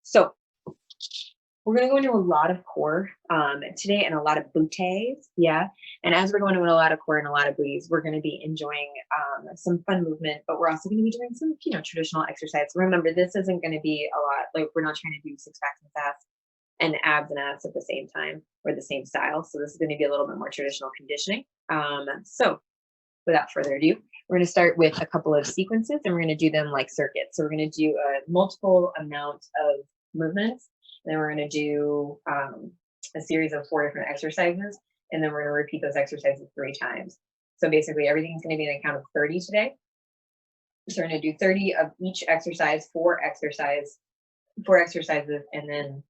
So we're going to go into a lot of core today and a lot of booties. Yeah. And as we're going into a lot of core and a lot of booties, we're going to be enjoying some fun movement, but we're also going to be doing some, traditional exercise. Remember, this isn't going to be a lot, like we're not trying to do six packs and fast and abs and abs at the same time or the same style. So this is going to be a little bit more traditional conditioning. So without further ado, we're going to start with a couple of sequences and we're going to do them like circuits. So we're going to do a multiple amount of movements. Then we're going to do a series of 4 different exercises, and then we're going to repeat those exercises 3 times. So basically everything's going to be in a count of 30 today. So we're going to do 30 of each exercise, 4 exercises, and then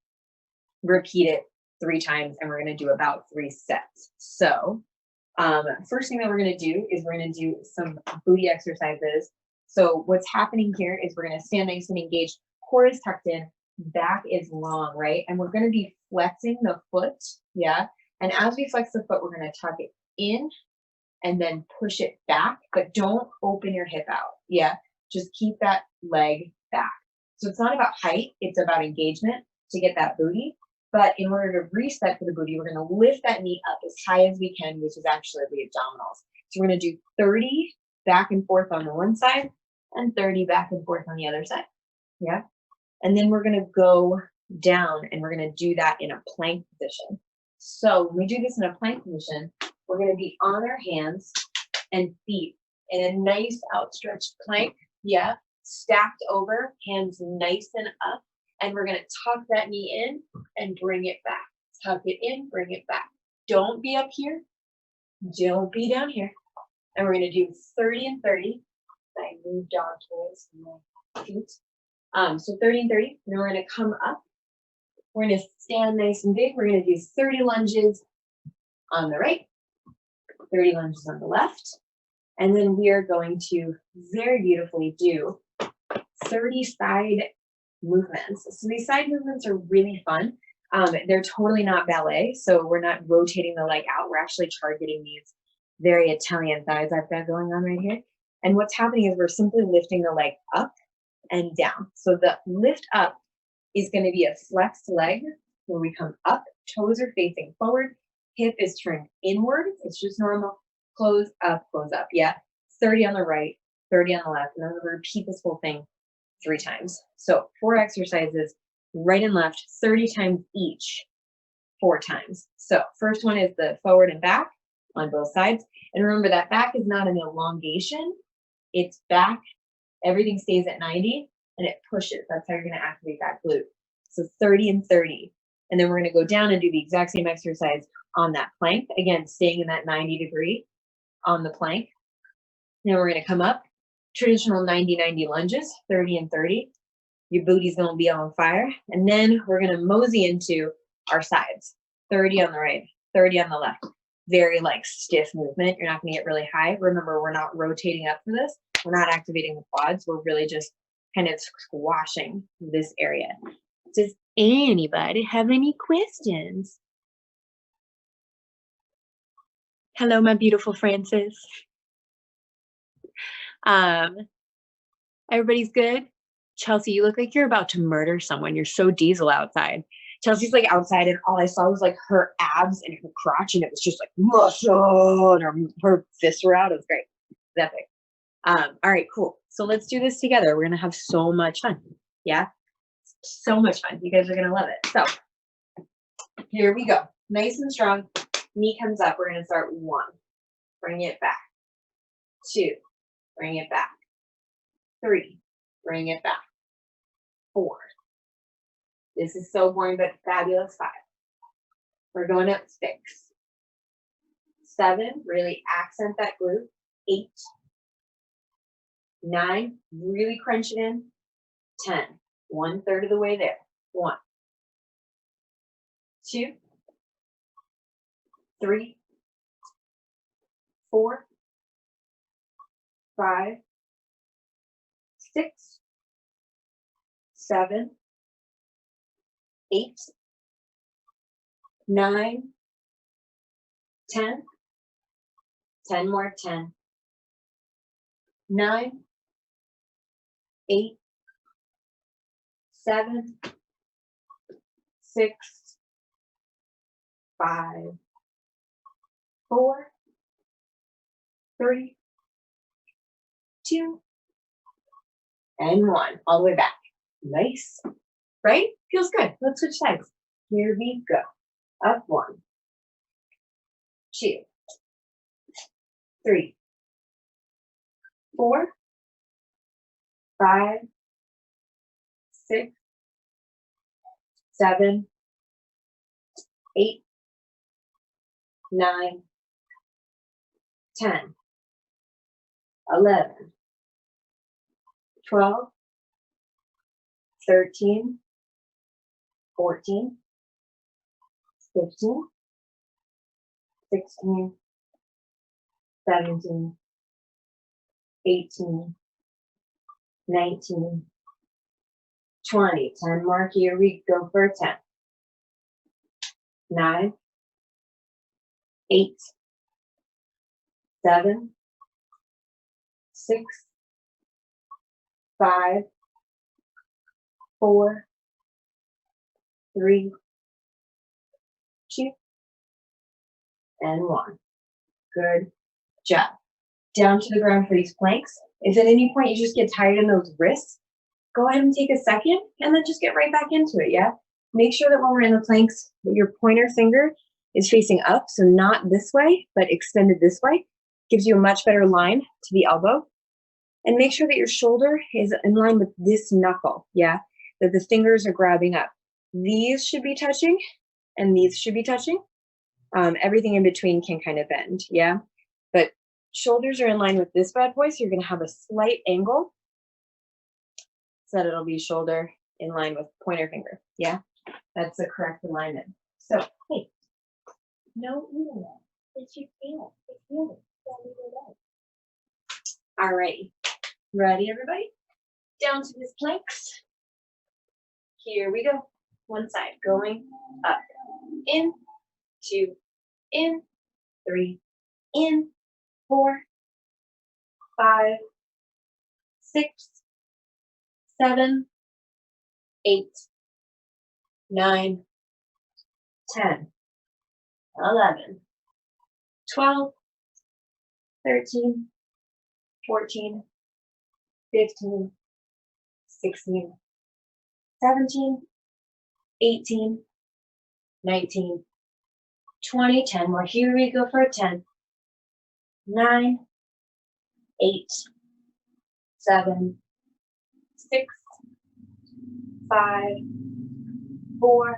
repeat it 3 times, and we're going to do about 3 sets. So first thing that we're going to do is we're going to do some booty exercises. So what's happening here is we're going to stand nice and engaged, core is tucked in, back is long, right? And we're going to be flexing the foot, yeah? And as we flex the foot, we're going to tuck it in and then push it back, but don't open your hip out, yeah? Just keep that leg back. So it's not about height, it's about engagement to get that booty. But in order to reset for the booty, we're going to lift that knee up as high as we can, which is actually the abdominals. So we're going to do 30 back and forth on the one side and 30 back and forth on the other side, yeah? And then we're going to go down and we're going to do that in a plank position. So when we do this in a plank position, we're going to be on our hands and feet in a nice outstretched plank. Yeah. Stacked over, hands nice and up. And we're going to tuck that knee in and bring it back. Tuck it in, bring it back. Don't be up here. Don't be down here. And we're going to do 30 and 30. I move dog toys from my feet. So 30 and 30, and then we're going to come up. We're going to stand nice and big. We're going to do 30 lunges on the right, 30 lunges on the left. And then we are going to very beautifully do 30 side movements. So these side movements are really fun. They're totally not ballet. So we're not rotating the leg out. We're actually targeting these very Italian thighs I've got going on right here. And what's happening is we're simply lifting the leg up and down. So the lift up is going to be a flexed leg where we come up, toes are facing forward, hip is turned inward. It's just normal. Close up, yeah. 30 on the right, 30 on the left. And then we'll repeat this whole thing 3 times. So 4 exercises, right and left, 30 times each, 4 times. So first one is the forward and back on both sides. And remember that back is not an elongation. It's back. Everything stays at 90 and it pushes. That's how you're going to activate that glute. So 30 and 30. And then we're going to go down and do the exact same exercise on that plank. Again, staying in that 90 degree on the plank. Then we're going to come up. Traditional 90-90 lunges, 30 and 30. Your booty's going to be on fire. And then we're going to mosey into our sides. 30 on the right, 30 on the left. Very like stiff movement. You're not going to get really high. Remember, we're not rotating up for this. We're not activating the quads. We're really just kind of squashing this area. Does anybody have any questions? Hello, my beautiful Francis. Everybody's good? Chelsea, you look like you're about to murder someone. You're so diesel outside. Chelsea's like outside and all I saw was like her abs and her crotch and it was just like muscle and her fists were out. It was great. It's epic. All right, cool. So let's do this together. We're going to have so much fun. Yeah. So much fun. You guys are going to love it. So here we go. Nice and strong. Knee comes up. We're going to start 1. Bring it back. 2. Bring it back. 3. Bring it back. 4. This is so boring, but fabulous. 5. We're going up 6. 7. Really accent that glute. 8. 9, really crunch it in. 10, 1/3 of the way there. 1, 2, 3, 4, 5, 6, 7, 8, 9, 10, 10 more, 10, 9, 8, 7, 6, 5, 4, 3, 2, and 1. All the way back. Nice. Right? Feels good. Let's switch sides. Here we go. Up 1, 2, 3, 4, 5, 6, 7, 8, 9, 10, 11, 12, 13, 14, 15, 16, 17, 18, 19, 20. 10 more. Here we go for 10. 9, 8, 7, 6, 5, 4, 3, 2, and 1. Good job. Down to the ground for these planks. If at any point you just get tired in those wrists, go ahead and take a second and then just get right back into it, yeah? Make sure that when we're in the planks, that your pointer finger is facing up, so not this way, but extended this way. Gives you a much better line to the elbow. And make sure that your shoulder is in line with this knuckle, yeah? That the fingers are grabbing up. These should be touching, and these should be touching. Everything in between can kind of bend, yeah? But shoulders are in line with this bad boy, so you're gonna have a slight angle so that it'll be shoulder in line with pointer finger, yeah? That's the correct alignment. So, hey, no internet. It's your feeling. It's feeling. All right. Ready, everybody? Down to this planks. Here we go. One side going up. In, 2, in, 3, in, 4, 5, 6, 7, 8, 9, 10, 11, 12, 13, 14, 15, 16, 17, 18, 19, 20, 10 more. Here we go for a 10, 9, 8, 7, 6, 5, 4,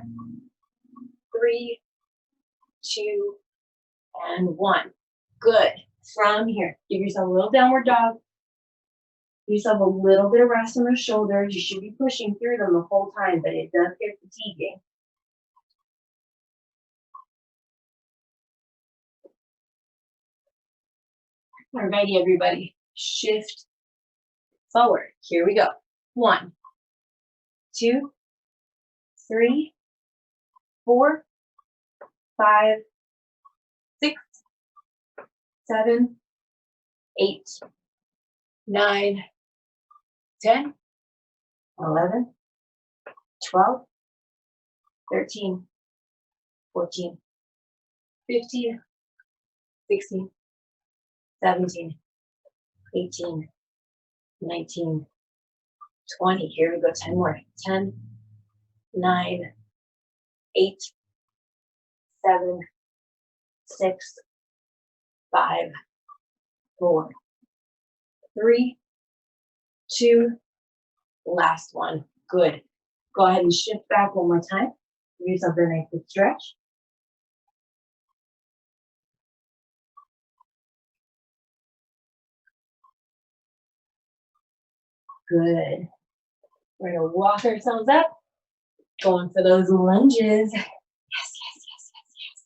3, 2, and 1. Good. From here, give yourself a little downward dog. Give yourself a little bit of rest on the shoulders. You should be pushing through them the whole time, but it does get fatiguing. Alrighty, everybody. Shift forward. Here we go. 1, 2, 3, 4, 5, 6, 7, 8, 9, 10, 11, 12, 13, 14, 15, 16, 17, 18, 19, 20. Here we go. 10 more. 10, 9, 8, 7, 6, 5, 4, 3, 2, last one. Good. Go ahead and shift back one more time. Give yourself a nice big stretch. Good. We're gonna walk ourselves up, going for those lunges. Yes, yes, yes, yes, yes.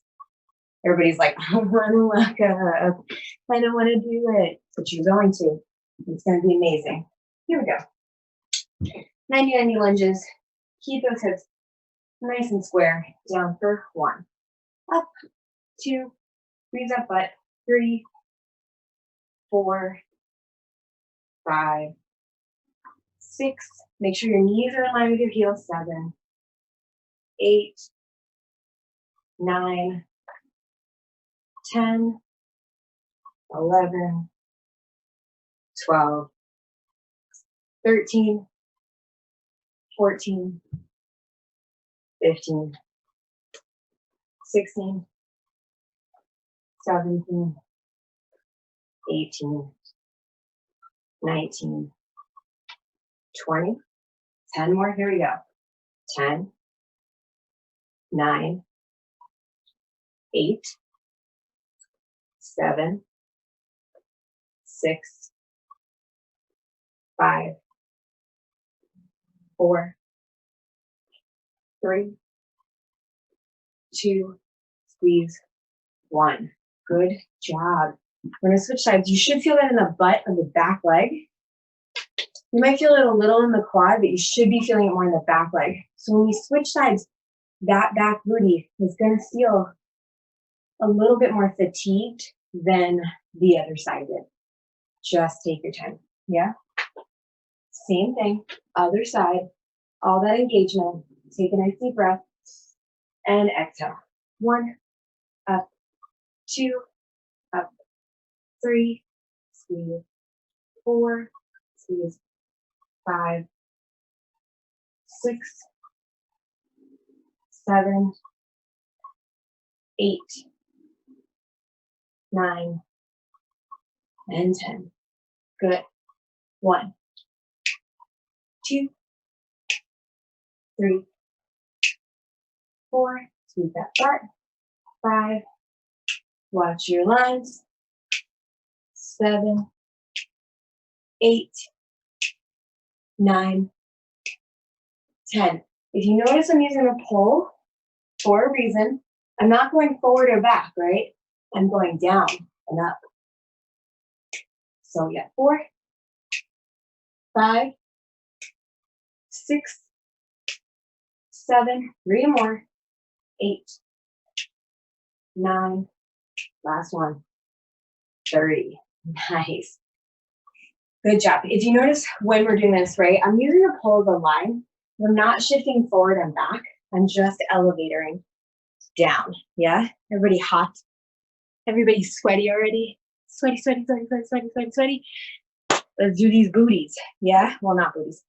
Everybody's like, I want to walk up. I don't want to do it, but you're going to. It's gonna be amazing. Here we go. 90 lunges. Keep those hips nice and square. Down for 1. Up, 2, squeeze that butt. 3, 4, 5, 6, Make sure your knees are in line with your heels. 7, 8, 9, 10, 11, 12, 13, 14, 15, 16, 17, 18, 19, 20, 10 more, here we go. 10, 9, 8, 7, 6, 5, 4, 3, 2, squeeze, 1. Good job. We're gonna switch sides. You should feel that in the butt of the back leg. You might feel it a little in the quad, but you should be feeling it more in the back leg. So when we switch sides, that back booty is gonna feel a little bit more fatigued than the other side did. Just take your time, yeah? Same thing, other side, all that engagement. Take a nice deep breath and exhale. 1, up, 2, up, 3, squeeze, 4, squeeze, 5, 6, 7, 8, 9, and 10. Good. 1, 2, 3, 4, squeeze that butt. 5, watch your lines. 7, 8, 9, 10. If you notice I'm using a pole for a reason, I'm not going forward or back, right? I'm going down and up. So we got 4, 5, 6, 7, 3 more, 8, 9, last one, 30. Nice. Good job. If you notice when we're doing this, right, I'm using the pole as a line. I'm not shifting forward and back. I'm just elevating down. Yeah? Everybody hot? Everybody sweaty already? Sweaty, sweaty, sweaty, sweaty, sweaty, sweaty, sweaty. Let's do these booties. Yeah? Well, not booties.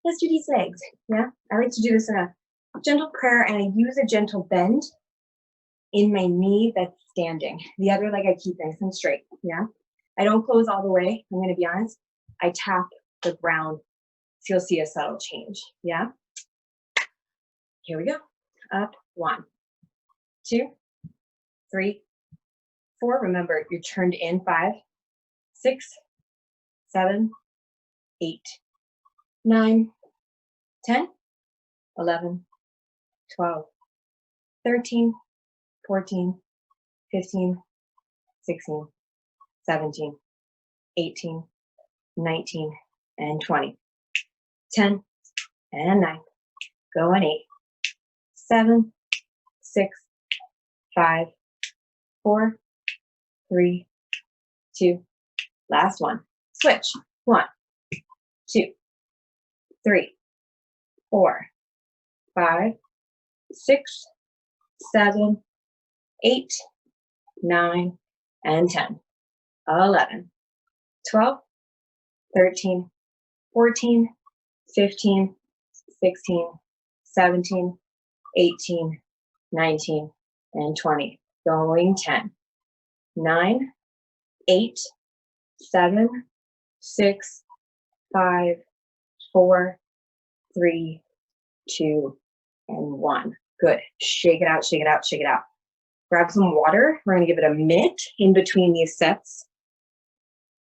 Let's do these legs. Yeah? I like to do this in a gentle prayer, and I use a gentle bend in my knee that's standing. The other leg I keep nice and straight. Yeah? I don't close all the way. I'm going to be honest. I tap the ground. So you'll see a subtle change. Yeah? Here we go. Up. 1, 2, 3, 4. Remember, you're turned in. 5, 6, 7, 8, 9, 10, 11, 12, 13, 14, 15, 16, 17, 18, 19, and 20. 10 and 9. Go on 8, 7, 6, 5, 4, 3, 2. Last one. Switch. 1, 2, 3, 4, 5, 6, 7, 8, 9, and 10. 11, 12, 13, 14, 15, 16, 17, 18, 19, and 20. Going 10, 9, 8, 7, 6, 5, 4, 3, 2, and 1. Good. Shake it out, shake it out, shake it out. Grab some water. We're going to give it a minute in between these sets.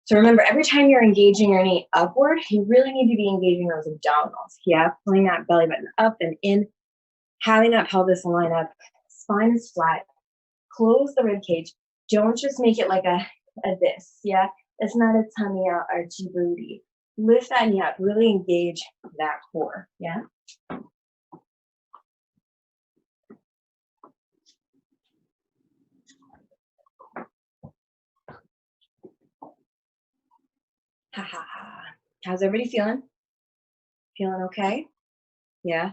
So remember, every time you're engaging your knee upward, you really need to be engaging those abdominals. Yeah, pulling that belly button up and in, having that pelvis line up, spine is flat. Close the rib cage. Don't just make it like a this. Yeah, it's not a tummy out archy booty. Lift that knee up. Really engage that core. Yeah. Ha ha ha. How's everybody feeling? Feeling okay? Yeah.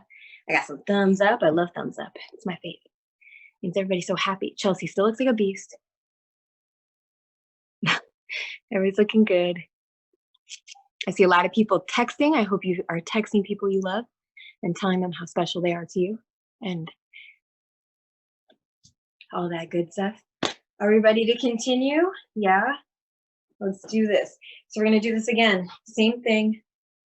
I got some thumbs up. I love thumbs up. It's my favorite. Means everybody's so happy. Chelsea still looks like a beast. Everybody's looking good. I see a lot of people texting. I hope you are texting people you love and telling them how special they are to you and all that good stuff. Are we ready to continue? Yeah. Let's do this. So we're going to do this again. Same thing.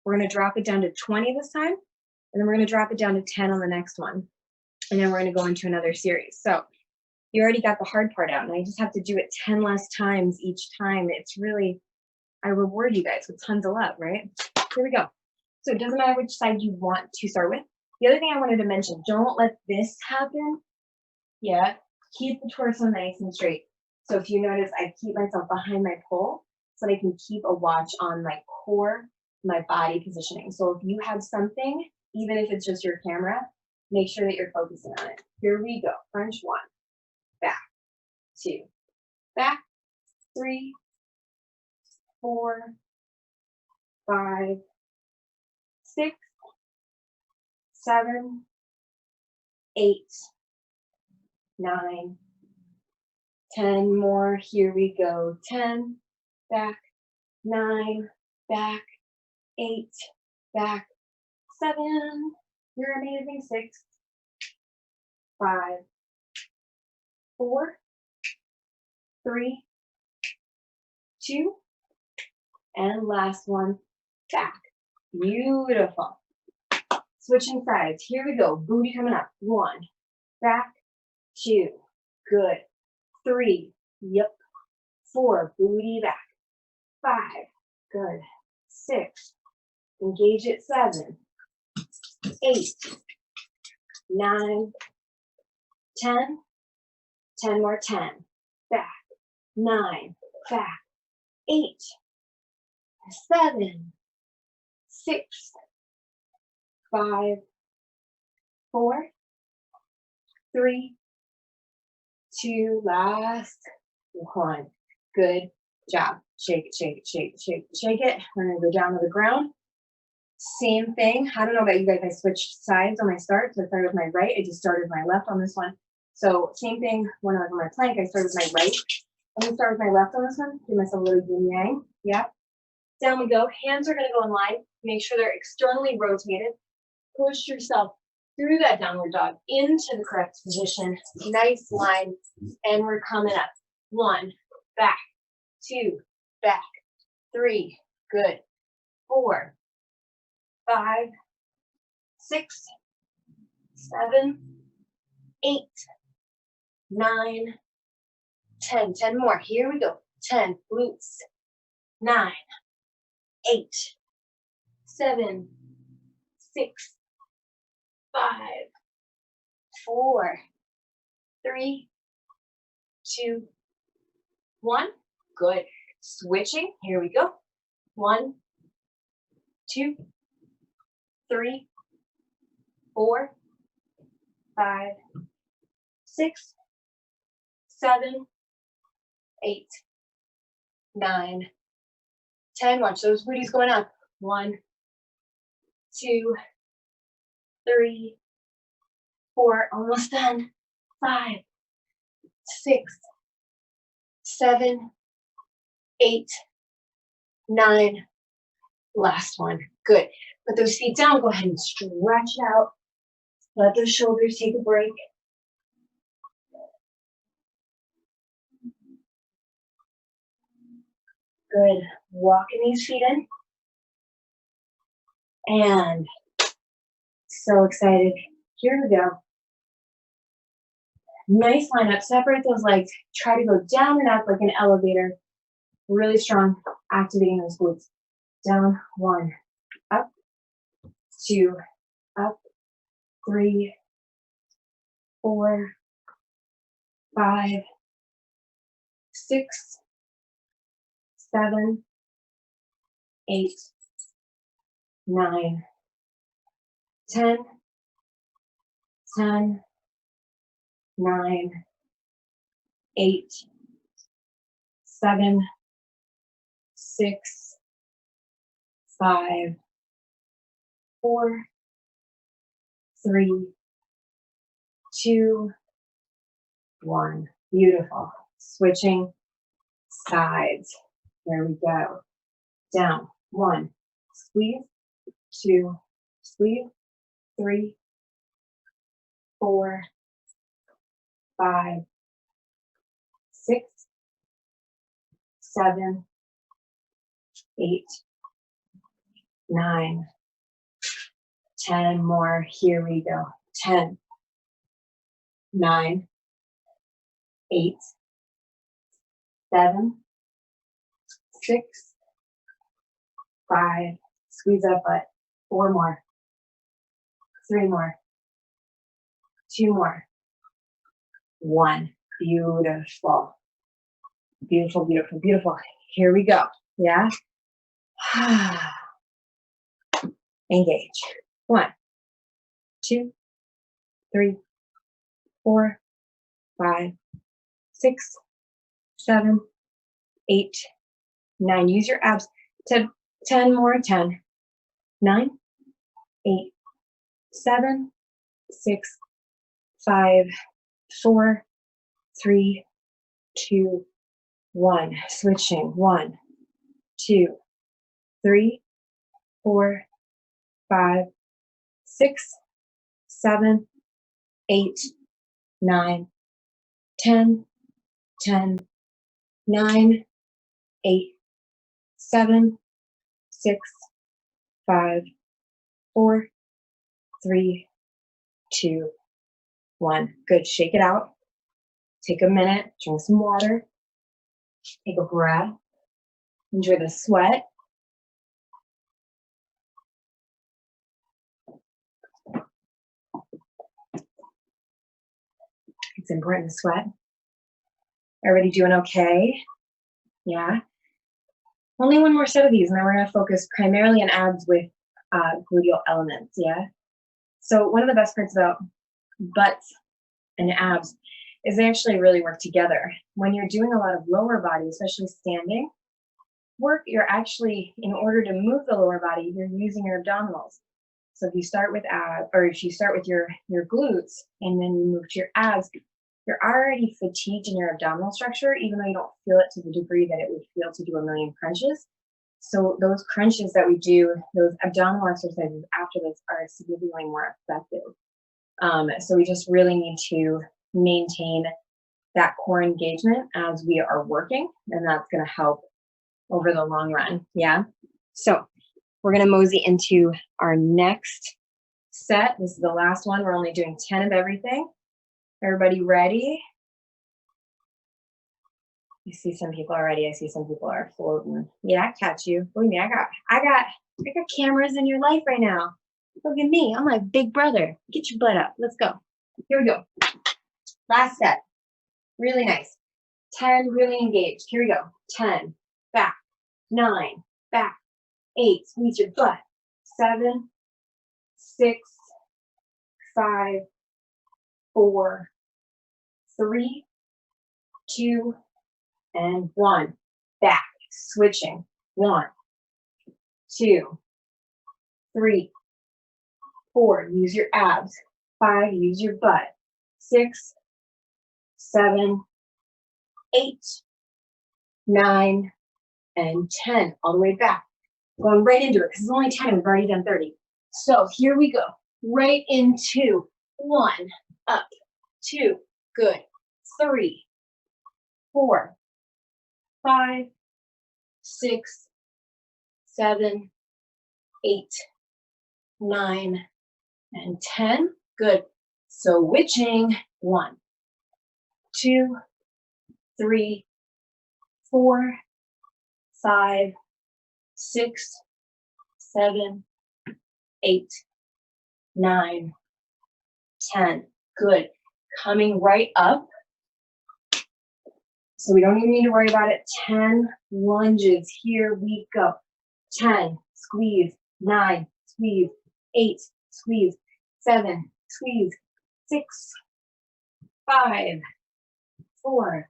We're going to drop it down to 20 this time, and then we're going to drop it down to 10 on the next one. And then we're going to go into another series. So you already got the hard part out, and I just have to do it 10 less times each time. It's really, I reward you guys with tons of love, right? Here we go. So it doesn't matter which side you want to start with. The other thing I wanted to mention, don't let this happen. Yeah, keep the torso nice and straight. So if you notice, I keep myself behind my pole so that I can keep a watch on my core, my body positioning. So if you have something, even if it's just your camera, make sure that you're focusing on it. Here we go. Crunch 1, back, 2, back, 3, 4, 5, 6, 7, 8, 9, 10 more. Here we go. 10, back, 9, back, 8, back, 7. You're amazing. 6, 5, 4, 3, 2, and last one, back. Beautiful. Switching sides. Here we go. Booty coming up. 1, back, 2, good. 3, yep. 4, booty back. 5, good. 6, engage at 7, 8, 9, 10, 10 more, 10, back, 9, back, 8, 7, 6, 5, 4, 3, 2, last 1. Good job. Shake it, shake it, shake it, shake it, shake it. We're gonna go down to the ground. Same thing. I don't know about you guys, I switched sides on my start. So I started with my right. I just started with my left on this one. So same thing when I was on my plank, I started with my right. I'm gonna start with my left on this one. Give myself a little yin yang. Yeah. Down we go. Hands are gonna go in line. Make sure they're externally rotated. Push yourself through that downward dog into the correct position. Nice line. And we're coming up. 1, back, 2, back, 3, good. 4, 5, 6, 7, 8, 9, 10. 10 more. Here we go. 10, glutes. 9, 8, 7, 6, 5, 4, 3, 2, 1. Good. Switching. Here we go. 1, 2, 3, 4, 5, 6, 7, 8, 9, 10. Watch those booties going up. 1, 2, 3, 4. Almost done. 5, 6, 7, 8, 9. Last one. Good. Put those feet down. Go ahead and stretch it out. Let those shoulders take a break. Good. Walking these feet in. And so excited. Here we go. Nice line up. Separate those legs. Try to go down and up like an elevator. Really strong. Activating those glutes. Down. 1. Up. 2. Up. 3. 4. 5. 6. 7. 8. 9. 10. 10. 9. 8. 7. 6. 5. 4, 3, 2, 1. Beautiful. Switching sides. There we go. Down. 1. Squeeze. 2. Squeeze. 3, 4, 5, 6, 7, 8, 9, 10 more. Here we go. 10, 9, 8, 7, 6, 5. Squeeze that butt. 4 more. 3 more. 2 more. 1. Beautiful. Beautiful, beautiful, beautiful. Here we go. Yeah. Engage. 1, 2, 3, 4, 5, 6, 7, 8, 9. Use your abs. 10 more. 10, 9, 8, 7, 6, 5, 4, 3, 2, 1. Switching. 1, 2, 3, 4, 5, 6, 7, 8, 9, 10, 10, 9, 8, 7, 6, 5, 4, 3, 2, 1. Good. Shake it out. Take a minute. Drink some water. Take a breath. Enjoy the sweat. It's important to sweat. Everybody doing okay? Yeah. Only one more set of these, and then we're going to focus primarily on abs with gluteal elements. Yeah. So one of the best parts about butts and abs is they actually really work together. When you're doing a lot of lower body, especially standing work, you're actually, in order to move the lower body, you're using your abdominals. So if you start with abs, or if you start with your glutes and then you move to your abs, you're already fatigued in your abdominal structure, even though you don't feel it to the degree that it would feel to do a million crunches. So those crunches that we do, those abdominal exercises after this are significantly more effective. So we just really need to maintain that core engagement as we are working, and that's going to help over the long run. Yeah. So we're going to mosey into our next set. This is the last one. We're only doing 10 of everything. Everybody ready? I see some people already. I see some people are floating. Yeah, I catch you. Believe me, I got cameras in your life right now. Look at me. I'm like big brother. Get your butt up. Let's go. Here we go. Last set. Really nice. 10, really engaged. Here we go. 10, back. 9, back. 8, squeeze your butt. 7, 6, 5, 4, 3, 2, and 1. Back. Switching. 1, 2, 3, 4. Use your abs. 5. Use your butt. 6, 7, 8, 9, and 10. All the way back. Going right into it because it's only 10 and we've already done 30. So here we go. Right into 1. Up. 2. Good. 3, 4, 5, 6, 7, 8, 9, and 10. Good. Switching. 1, 2, 3, 4, 5, 6, 7, 8, 9, 10. Good. Coming right up. So we don't even need to worry about it. 10 lunges. Here we go. 10, squeeze. 9, squeeze. 8, squeeze. 7, squeeze. 6, 5, 4,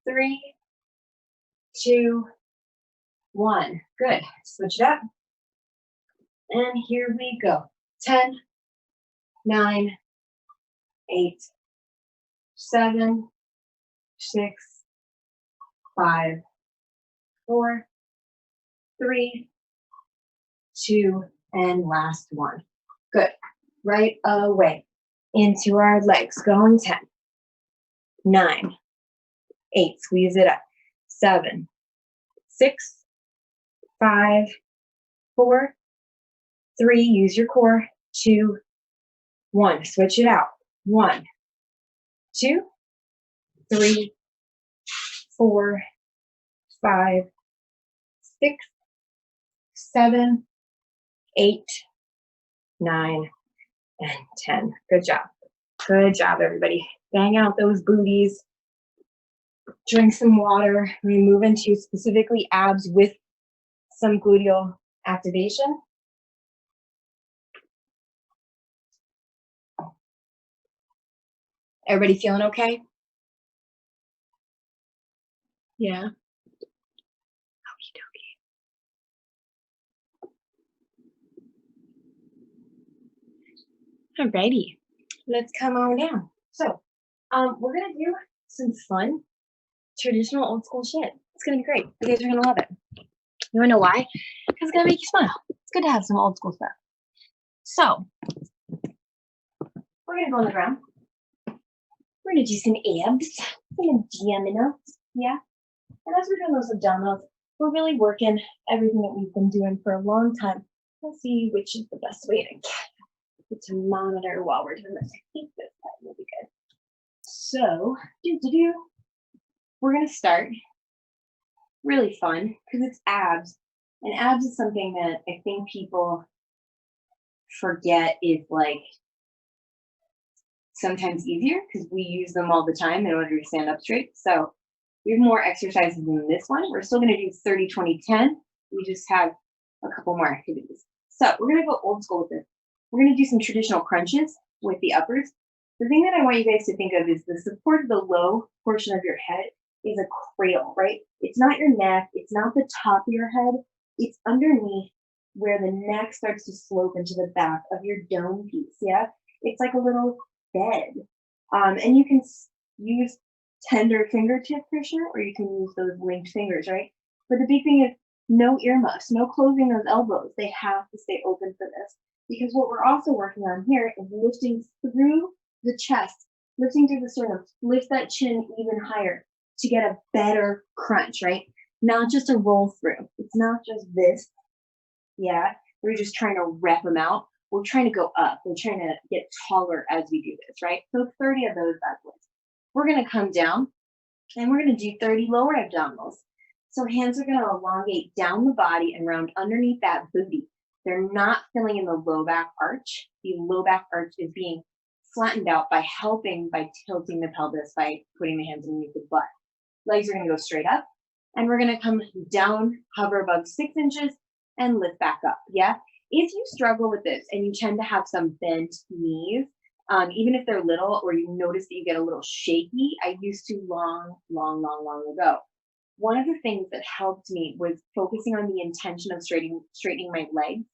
3, 2, 1. Good. Switch it up. And here we go. 10, 9, 8, 7, 6, 5, 4, 3, 2, and last one. Good. Right away into our legs. Going 10, 9, 8. Squeeze it up. 7, 6, 5, 4, 3. Use your core. 2, 1. Switch it out. 1, 2, 3, 4, 5, 6, 7, 8, 9, and 10. Good job. Good job, everybody. Bang out those booties. Drink some water. We move into specifically abs with some gluteal activation. Everybody feeling okay? Yeah. Okie dokie. Alrighty. Let's come on down. So, we're gonna do some fun, traditional old school shit. It's gonna be great. You guys are gonna love it. You wanna know why? Because it's gonna make you smile. It's good to have some old school stuff. So, we're gonna go on the ground. We're gonna do some abs, some abdominals, yeah. And as we're doing those abdominals, we're really working everything that we've been doing for a long time. We'll see which is the best way to get the thermometer while we're doing this. I think this side will be good. So, we're gonna start really fun because it's abs, and abs is something that I think people forget is like sometimes easier because we use them all the time in order to stand up straight. So we have more exercises than this one. We're still going to do 30, 20, 10. We just have a couple more activities. So we're going to go old school with this. We're going to do some traditional crunches with the uppers. The thing that I want you guys to think of is the support of the low portion of your head is a cradle, right? It's not your neck. It's not the top of your head. It's underneath where the neck starts to slope into the back of your dome piece, yeah? It's like a little bed. And you can use tender fingertip pressure or you can use those linked fingers, right? But the big thing is no earmuffs, no closing those elbows. They have to stay open for this because what we're also working on here is lifting through the chest, lifting through the sternum, lift that chin even higher to get a better crunch, right? Not just a roll through. It's not just this, yeah? We're just trying to rep them out. We're trying to go up. We're trying to get taller as we do this, right? So 30 of those bad boys. We're going to come down and we're going to do 30 lower abdominals. So hands are going to elongate down the body and round underneath that booty. They're not filling in the low back arch. The low back arch is being flattened out by tilting the pelvis, by putting the hands underneath the butt. Legs are going to go straight up and we're going to come down, hover above 6 inches and lift back up. Yeah. If you struggle with this and you tend to have some bent knees, even if they're little or you notice that you get a little shaky, I used to long ago. One of the things that helped me was focusing on the intention of straightening my legs.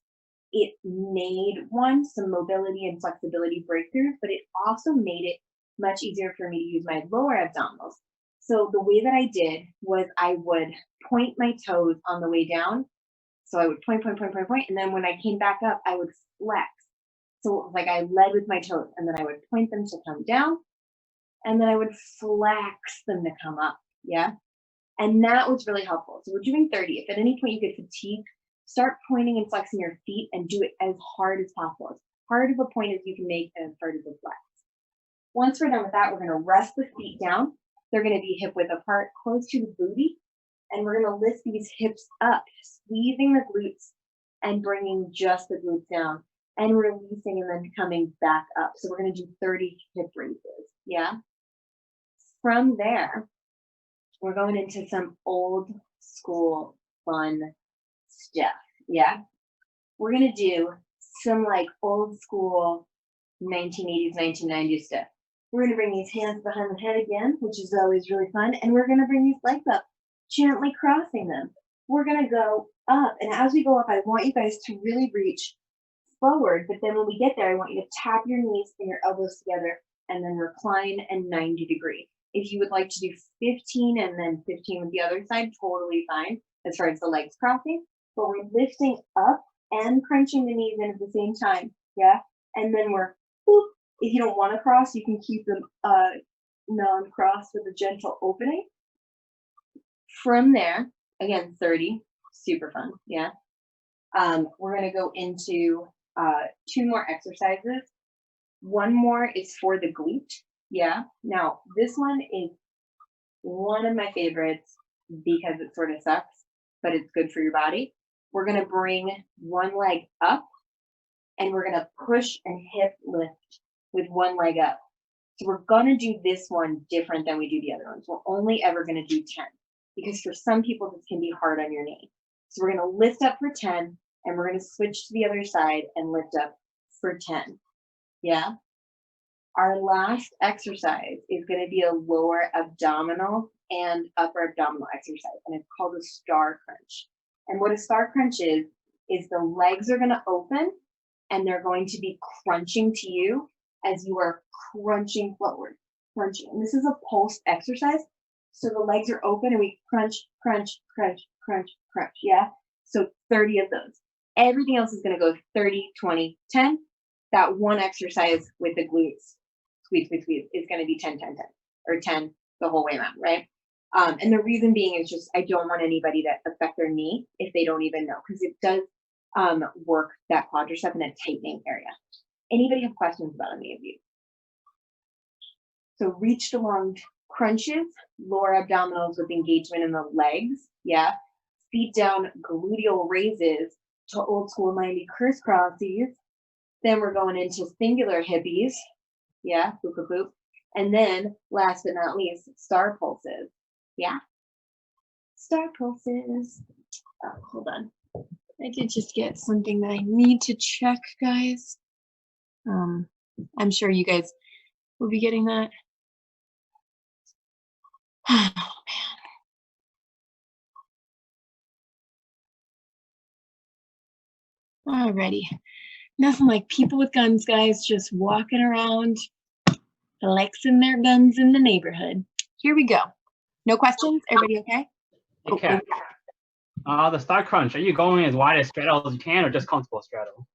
It made some mobility and flexibility breakthroughs, but it also made it much easier for me to use my lower abdominals. So the way that I did was I would point my toes on the way down. So I would point, and then when I came back up, I would flex. So like I led with my toes, and then I would point them to come down, and then I would flex them to come up. Yeah. And that was really helpful. So we're doing 30. If at any point you get fatigued, start pointing and flexing your feet and do it as hard as possible. As hard of a point as you can make and as hard as a flex. Once we're done with that, we're going to rest the feet down. They're going to be hip width apart, close to the booty. And we're going to lift these hips up, squeezing the glutes and bringing just the glutes down and releasing and then coming back up. So we're going to do 30 hip raises. Yeah. From there, we're going into some old school fun stuff. Yeah. We're going to do some like old school 1980s, 1990s stuff. We're going to bring these hands behind the head again, which is always really fun. And we're going to bring these legs up, gently crossing them. We're going to go up. And as we go up, I want you guys to really reach forward, but then when we get there, I want you to tap your knees and your elbows together and then recline and 90 degree. If you would like to do 15 and then 15 with the other side, totally fine as far as the legs crossing, but we're lifting up and crunching the knees in at the same time, yeah? And then we're, whoop. If you don't want to cross, you can keep them non-crossed with a gentle opening. From there, again, 30, super fun, yeah? We're gonna go into 2 more exercises. One more is for the glute, yeah? Now, this one is one of my favorites because it sort of sucks, but it's good for your body. We're gonna bring one leg up and we're gonna push and hip lift with one leg up. So we're gonna do this one different than we do the other ones. We're only ever gonna do 10 because for some people this can be hard on your knee. So we're gonna lift up for 10 and we're gonna switch to the other side and lift up for 10, yeah? Our last exercise is gonna be a lower abdominal and upper abdominal exercise, and it's called a star crunch. And what a star crunch is the legs are gonna open and they're going to be crunching to you as you are crunching forward, crunching. And this is a pulse exercise. So the legs are open and we crunch, crunch, crunch, crunch, crunch, yeah? So 30 of those. Everything else is gonna go 30, 20, 10. That one exercise with the glutes, squeeze, squeeze, squeeze, is gonna be 10, 10, 10, or 10 the whole way around, right? And the reason being is just, I don't want anybody to affect their knee if they don't even know, because it does work that quadricep in a tightening area. Anybody have questions about any of these? So reached along crunches, lower abdominals with engagement in the legs, yeah? Feet down, gluteal raises to old school 90 crisscrossies. Then we're going into singular hippies, yeah, boop, boop, boop. And then last but not least, star pulses, yeah? Star pulses. Oh, hold on. I did just get something that I need to check, guys. I'm sure you guys will be getting that. Oh, man. Alrighty. Nothing like people with guns, guys, just walking around, flexing their guns in the neighborhood. Here we go. No questions? Everybody okay? Okay. The star crunch, are you going as wide a straddle as you can or just comfortable straddle?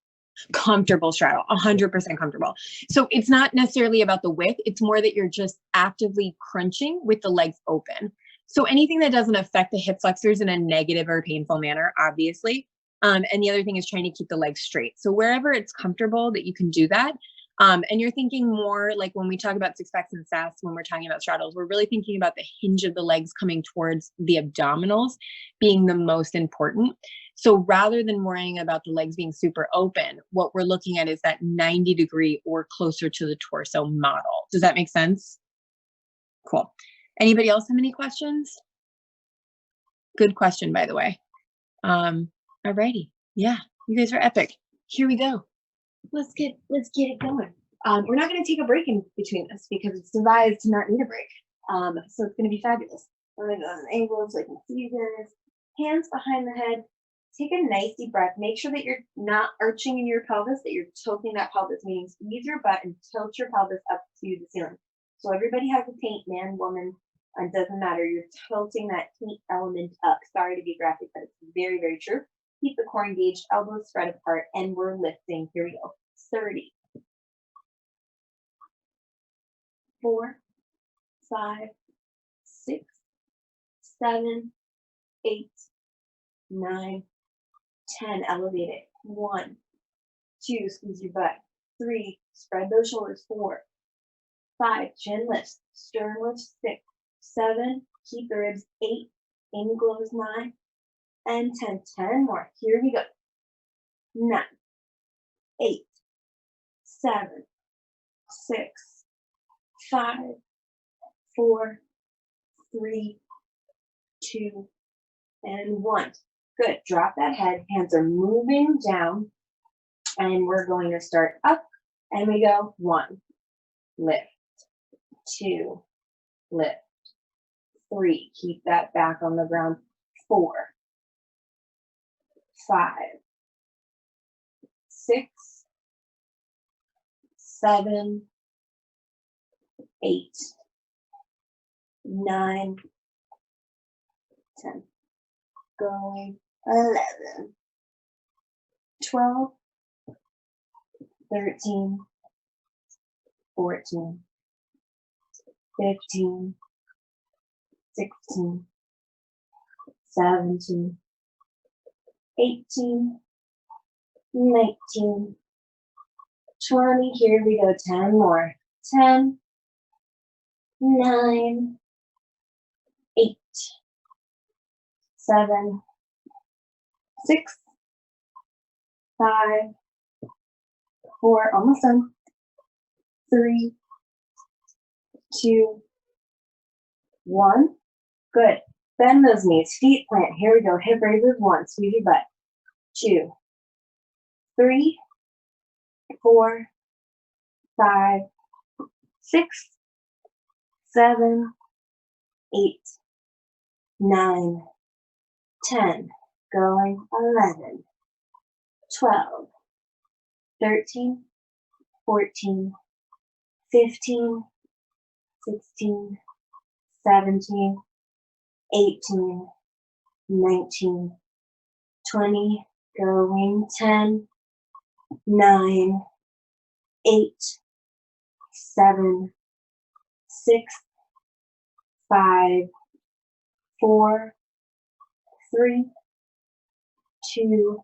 Comfortable straddle, 100% comfortable. So it's not necessarily about the width. It's more that you're just actively crunching with the legs open. So anything that doesn't affect the hip flexors in a negative or painful manner, obviously. And the other thing is trying to keep the legs straight. So wherever it's comfortable that you can do that. And you're thinking more like when we talk about six packs and SAS, when we're talking about straddles, we're really thinking about the hinge of the legs coming towards the abdominals being the most important. So rather than worrying about the legs being super open, what we're looking at is that 90 degree or closer to the torso model. Does that make sense? Cool. Anybody else have any questions? Good question, by the way. Alrighty. Yeah, you guys are epic. Here we go. Let's get it going. We're not going to take a break in between this because it's devised to not need a break. So it's going to be fabulous. We're going to go on angles so I can see this. Hands behind the head. Take a nice deep breath. Make sure that you're not arching in your pelvis, that you're tilting that pelvis, meaning squeeze your butt and tilt your pelvis up to the ceiling. So everybody has a taint, man, woman, it doesn't matter. You're tilting that taint element up. Sorry to be graphic, but it's very, very true. Keep the core engaged, elbows spread apart, and we're lifting. Here we go. 30. 4, 5, 6, 7, 8, 9, 10. Elevate it. 1, 2, squeeze your butt. 3, spread those shoulders. 4, 5, chin lifts, sternum lifts. 6, 7, keep the ribs. 8, aim glows. 9, and 10. 10 more. Here we go. 9, 8, 7, 6, 5, 4, 3, 2, and 1. Good. Drop that head. Hands are moving down. And we're going to start up. And we go 1, lift, 2, lift, 3, keep that back on the ground. 4, 5, 6, 7, 8, 9, 10. Going 11, 12, 13, 14, 15, 16, 17, 18, 19, 20. Here we go. 10 more. 10, 9, 8, 7, 6, 5, 4, almost done. 3, 2, 1. Good. Bend those knees. Feet plant. Here we go. Hip raises. 1. Squeeze your butt. 2, 3, 4, 5, 6, 7, 8, 9, 10. Going 11, 12, 13, 14, 15, 16, 17, 18, 19, 20. Going 10, 9, 8, 7, 6, 5, 4, 3, 2,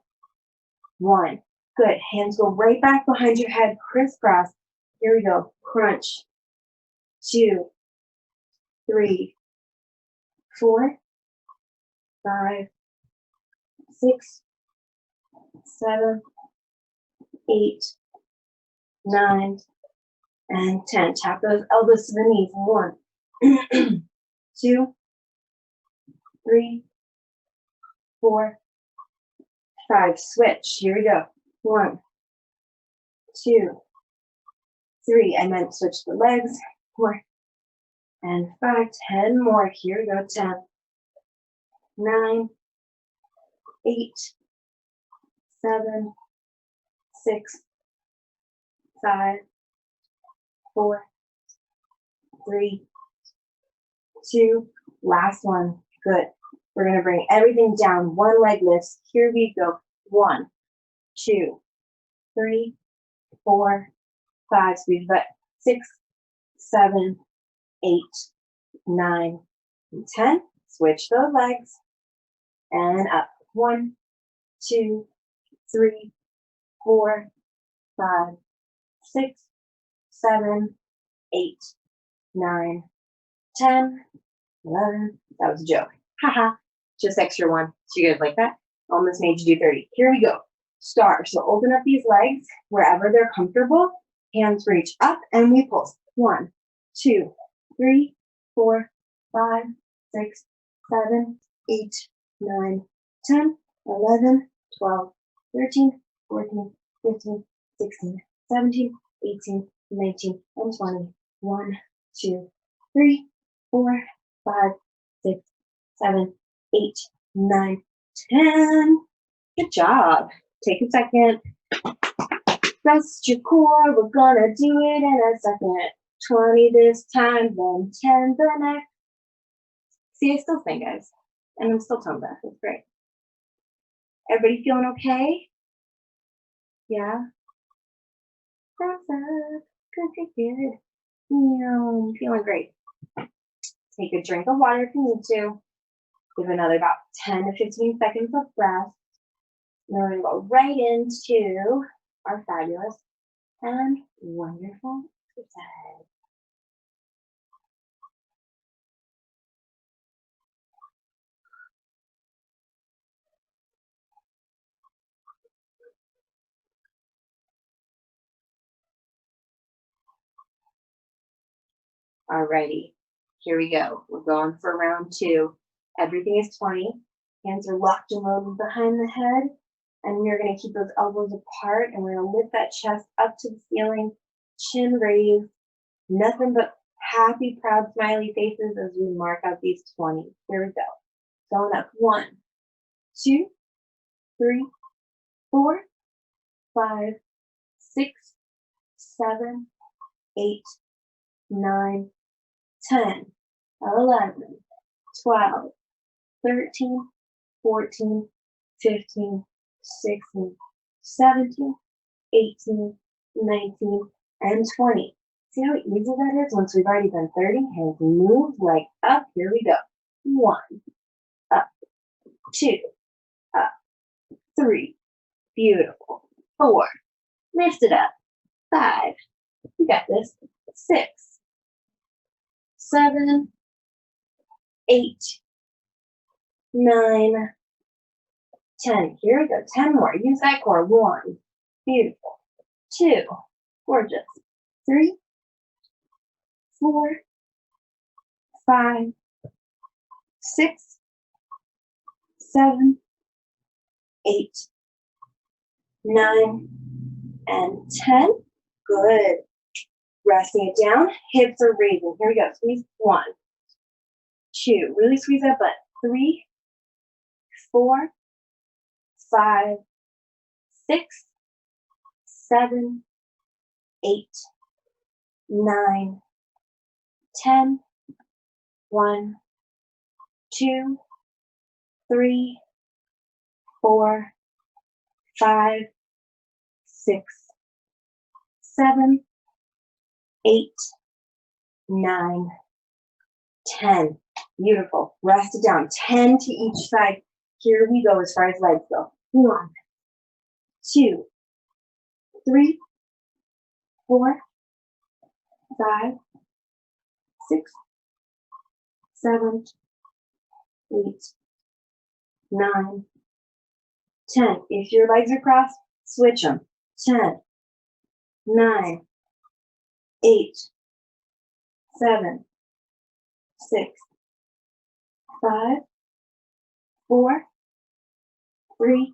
1. Good. Hands go right back behind your head, crisscross. Here we go. Crunch. 2, 3, 4, 5, 6, 7, 8, 9, and 10. Tap those elbows to the knees. 1, 2, 3, 4, 5. Switch. Here we go. 1, 2, 3. I meant switch the legs. 4 and 5. 10 more. Here we go. 10, 9, 8, 7, 6, 5, 4, 3, 2. Last one. Good. We're going to bring everything down. One leg lifts. Here we go. 1, 2, 3, 4, 5. Squeeze butt. 6, 7, 8, 9, and 10. Switch those legs. And up. 1, 2, 3, 4, 5, 6, 7, 8, 9, 10, 11. That was a joke. Haha. Just extra one. So you guys like that? Almost made you do 30. Here we go. Star. So open up these legs wherever they're comfortable. Hands reach up and we pulse. 1, 2, 3, 4, 5, 6, 7, 8, 9, 10, 11, 12, 13, 14, 15, 16, 17, 18, 19, and 20. 1, 2, 3, 4, 5, 6, 7, 8, 9, 10. Good job. Take a second. Rest your core. We're gonna do it in a second. 20 this time, then 10 the next. See, I still sing, guys. And I'm still tone deaf. That's great. Everybody feeling okay? Yeah? Awesome. Good, good, good. Feeling great. Take a drink of water if you need to. Give another about 10 to 15 seconds of breath. And we're going to go right into our fabulous and wonderful exercise. Alrighty, here we go. We're going for round 2. Everything is 20. Hands are locked and loaded behind the head. And we're going to keep those elbows apart. And we're going to lift that chest up to the ceiling. Chin raised. Nothing but happy, proud, smiley faces as we mark out these 20. Here we go. Going up. 1, 2, 3, 4, 5, 6, 7, 8, 9, 10, 11, 12, 13, 14, 15, 16, 17, 18, 19, and 20. See how easy that is once we've already done 30? Hands move like up. Here we go. 1, up, 2, up, 3. Beautiful. 4. Lift it up. 5. You got this. 6, 7, 8, 9, 10. Here we go. 10 more. Use that core. 1. Beautiful. 2. Gorgeous. 3, 4, 5, 6, 7, 8, 9, and 10. Good. Resting it down. Hips are raising. Here we go. Squeeze. 1, 2. Really squeeze that butt. 3, 4, 5, 6, 7, 8, 9, 10. 1, 2, 3, 4, 5, 6, 7, 8, 9, 10. Beautiful. Rest it down. 10 to each side. Here we go as far as legs go. 1, 2, 3, 4, 5, 6, 7, 8, 9, 10. If your legs are crossed, switch them. 10, 9, 8, 7, 6, 5, 4, 3,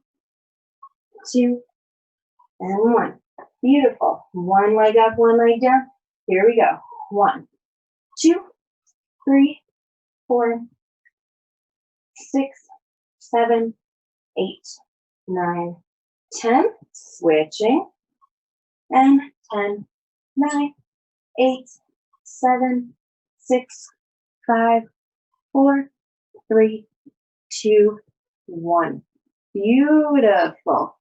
2, and 1. Beautiful. One leg up, one leg down. Here we go. 1, 2, 3, 4, 6, 7, 8, 9, 10. Switching. And 10, 9, 8, 7, 6, 5, 4, 3, 2, 1. Beautiful.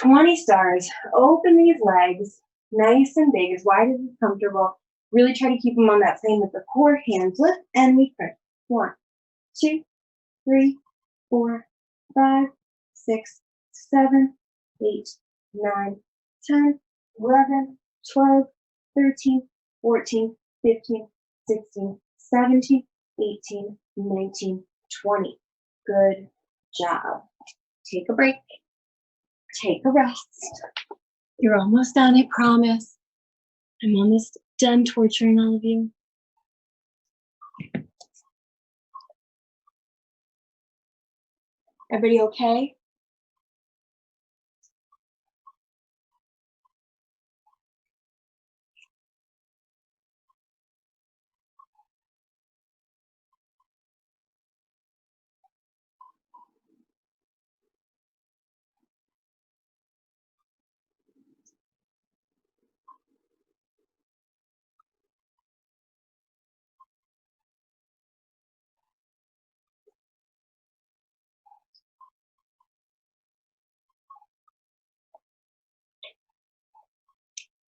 20 stars. Open these legs nice and big, as wide as is comfortable. Really try to keep them on that plane with the core. Hands lift and we press. 1, 2, 3, 4, 5, 6, 7, 8, 9, 10, 11, 12, 13, 14, 15, 16, 17, 18, 19, 20. Good job. Take a break. Take a rest. You're almost done, I promise. I'm almost done torturing all of you. Everybody okay?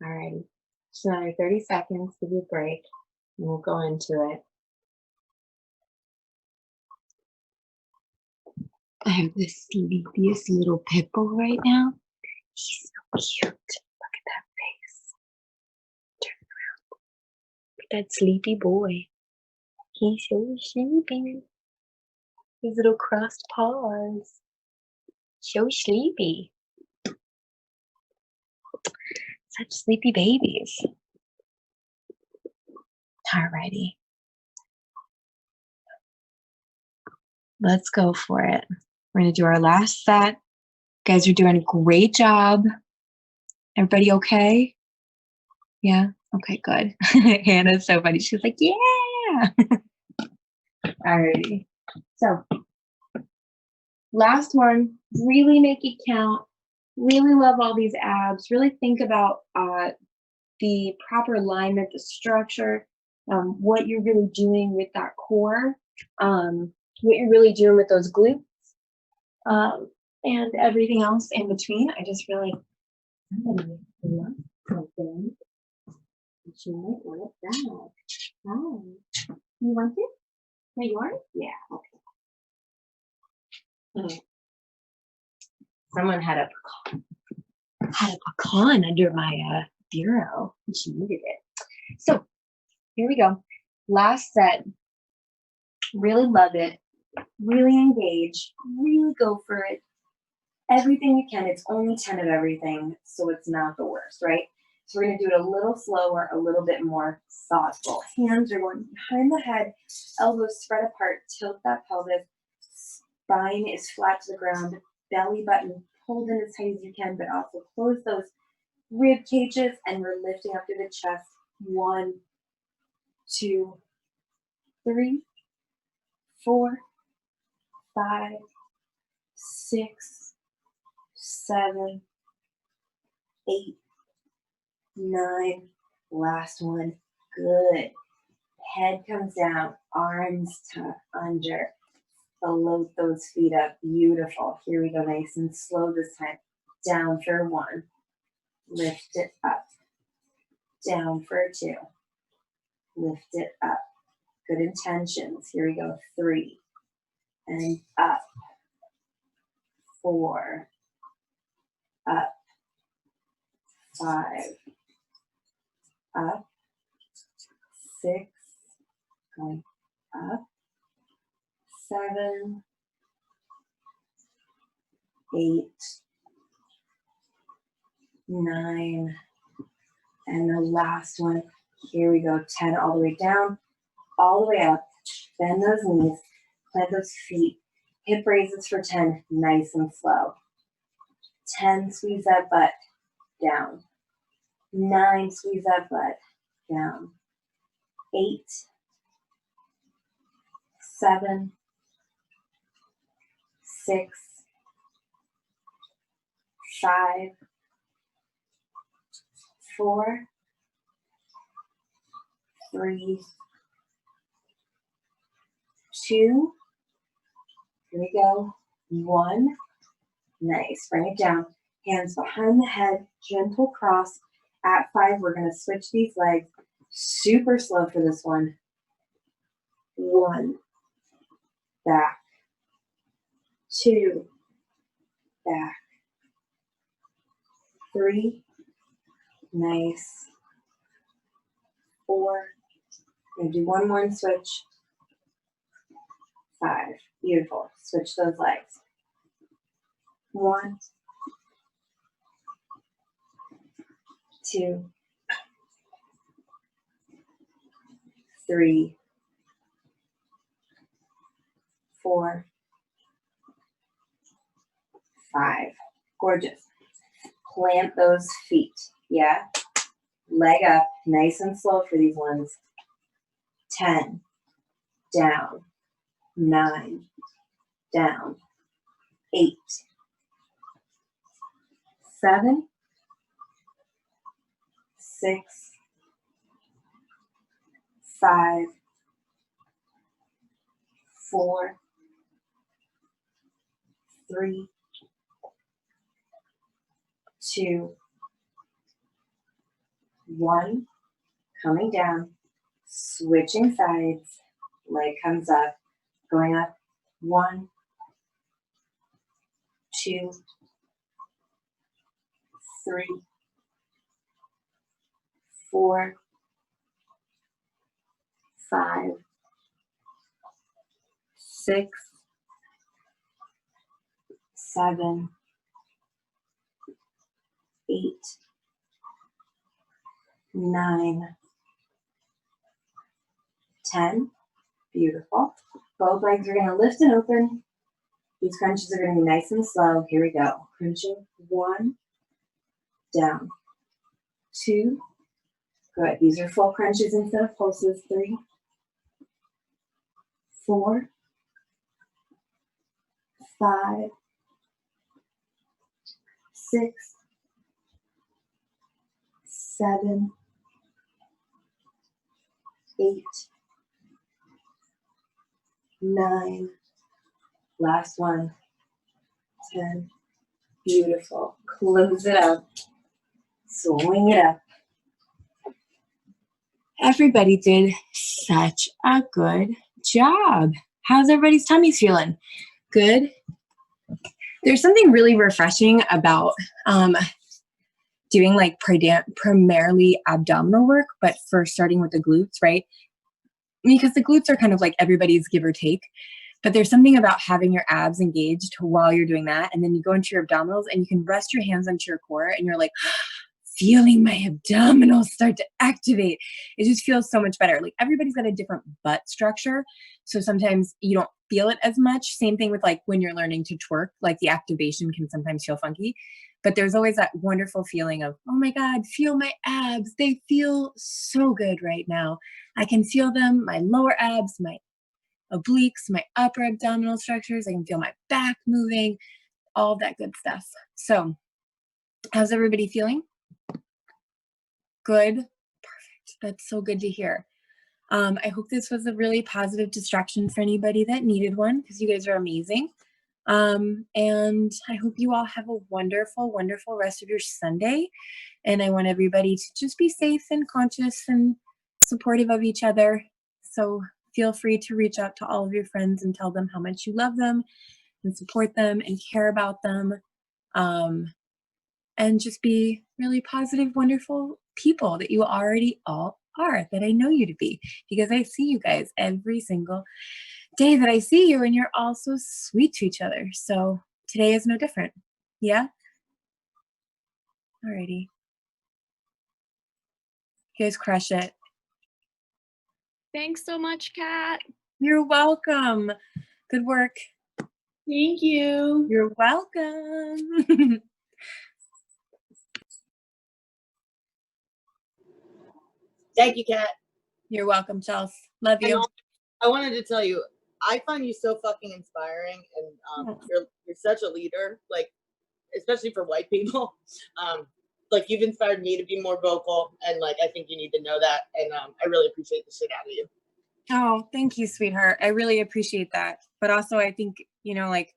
Alrighty. So another 30 seconds, give you a break, and we'll go into it. I have the sleepiest little pit bull right now. He's so cute. Look at that face. Turn around. Look at that sleepy boy. He's so sleepy. His little crossed paws. So sleepy. Such sleepy babies. Alrighty. Let's go for it. We're going to do our last set. You guys are doing a great job. Everybody okay? Yeah? Okay, good. Hannah's so funny. She's like, yeah. Alrighty. So, last one. Really make it count. Really love all these abs. Really think about the proper alignment, the structure, what you're really doing with that core, what you're really doing with those glutes, and everything else in between. I just feel like somebody loves something. And she might want it back. Oh, you want it? No, you want it? Yeah, okay. Someone had a pecan under my bureau and she needed it. So here we go. Last set. Really love it. Really engage. Really go for it. Everything you can. It's only 10 of everything, so it's not the worst, right? So we're going to do it a little slower, a little bit more thoughtful. Hands are going behind the head, elbows spread apart, tilt that pelvis. Spine is flat to the ground, belly button pulled in as tight as you can, but also close those rib cages, and we're lifting up through the chest. 1, 2, 3, 4, 5, 6, 7, 8, 9. Last one. Good. Head comes down, arms tuck under. Float those feet up. Beautiful. Here we go. Nice and slow this time. Down for 1. Lift it up. Down for 2. Lift it up. Good intentions. Here we go. 3. And up. 4. Up. 5. Up. 6. Going up. 7. 8. 9. And the last one. Here we go. 10 all the way down, all the way up. Bend those knees, plant those feet. Hip raises for 10, nice and slow. 10, squeeze that butt down. 9, squeeze that butt down. 8, 7, 6, 5, 4, 3, 2. Here we go. 1. Nice. Bring it down. Hands behind the head. Gentle cross. At 5, we're going to switch these legs. Super slow for this one. 1. Back. 2. Back. 3. Nice. 4. I'm going to do one more and switch. 5. Beautiful. Switch those legs. 1, 2, 3, 4, 5. Gorgeous. Plant those feet. Yeah. Leg up. Nice and slow for these ones. 10. Down. 9. Down. 8. 7. 6. 5. 4. 3. 2. 1. Coming down. Switching sides. Leg comes up. Going up. 1. 2. 3. 4. 5. 6. 7. 8. 9. 10. Beautiful. Both legs are going to lift and open. These crunches are going to be nice and slow. Here we go. Crunching. 1. Down. 2. Good. These are full crunches instead of pulses. 3. 4. 5. 6. 7. 8, 9, last one, 10. Beautiful. Close it up. Swing it up. Everybody did such a good job. How's everybody's tummies feeling? Good. There's something really refreshing about doing like primarily abdominal work, but first starting with the glutes, right? Because the glutes are kind of like everybody's give or take. But there's something about having your abs engaged while you're doing that. And then you go into your abdominals and you can rest your hands onto your core and you're like, feeling my abdominals start to activate. It just feels so much better. Like everybody's got a different butt structure. So sometimes you don't feel it as much. Same thing with like when you're learning to twerk, like the activation can sometimes feel funky. But there's always that wonderful feeling of, oh my God, feel my abs. They feel so good right now. I can feel them, my lower abs, my obliques, my upper abdominal structures. I can feel my back moving, all of that good stuff. So how's everybody feeling? Good. Perfect. That's so good to hear. I hope this was a really positive distraction for anybody that needed one, because you guys are amazing. And I hope you all have a wonderful, wonderful rest of your Sunday. And I want everybody to just be safe and conscious and supportive of each other. So feel free to reach out to all of your friends and tell them how much you love them and support them and care about them. And just be really positive, wonderful people that you already all are, that I know you to be, because I see you guys every single day that I see you, and you're all so sweet to each other. So today is no different. Yeah? Alrighty. You guys crush it. Thanks so much, Kat. You're welcome. Good work. Thank you. You're welcome. Thank you, Kat. You're welcome, Chelsea. Love you. I wanted to tell you, I find you so fucking inspiring, and you're such a leader, like especially for white people. Like you've inspired me to be more vocal, and like I think you need to know that, and I really appreciate the shit out of you. Oh, thank you, sweetheart. I really appreciate that. But also, I think, I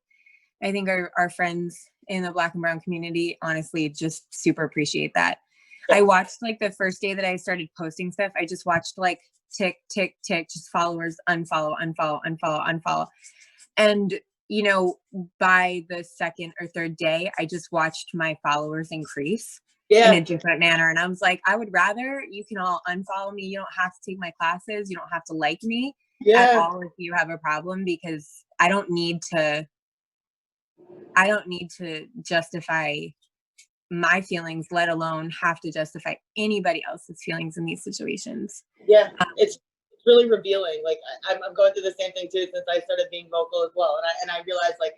think our friends in the Black and brown community, honestly, just super appreciate that. I watched like the first day that I started posting stuff, I just watched like tick, tick, tick, just followers, unfollow, unfollow, unfollow, unfollow. And, by the second or third day, I just watched my followers increase in a different manner. And I was like, I would rather you can all unfollow me. You don't have to take my classes. You don't have to like me at all if you have a problem, because I don't need to justify my feelings, let alone have to justify anybody else's feelings in these situations. Yeah, it's really revealing. Like I'm going through the same thing too since I started being vocal as well, and I realized like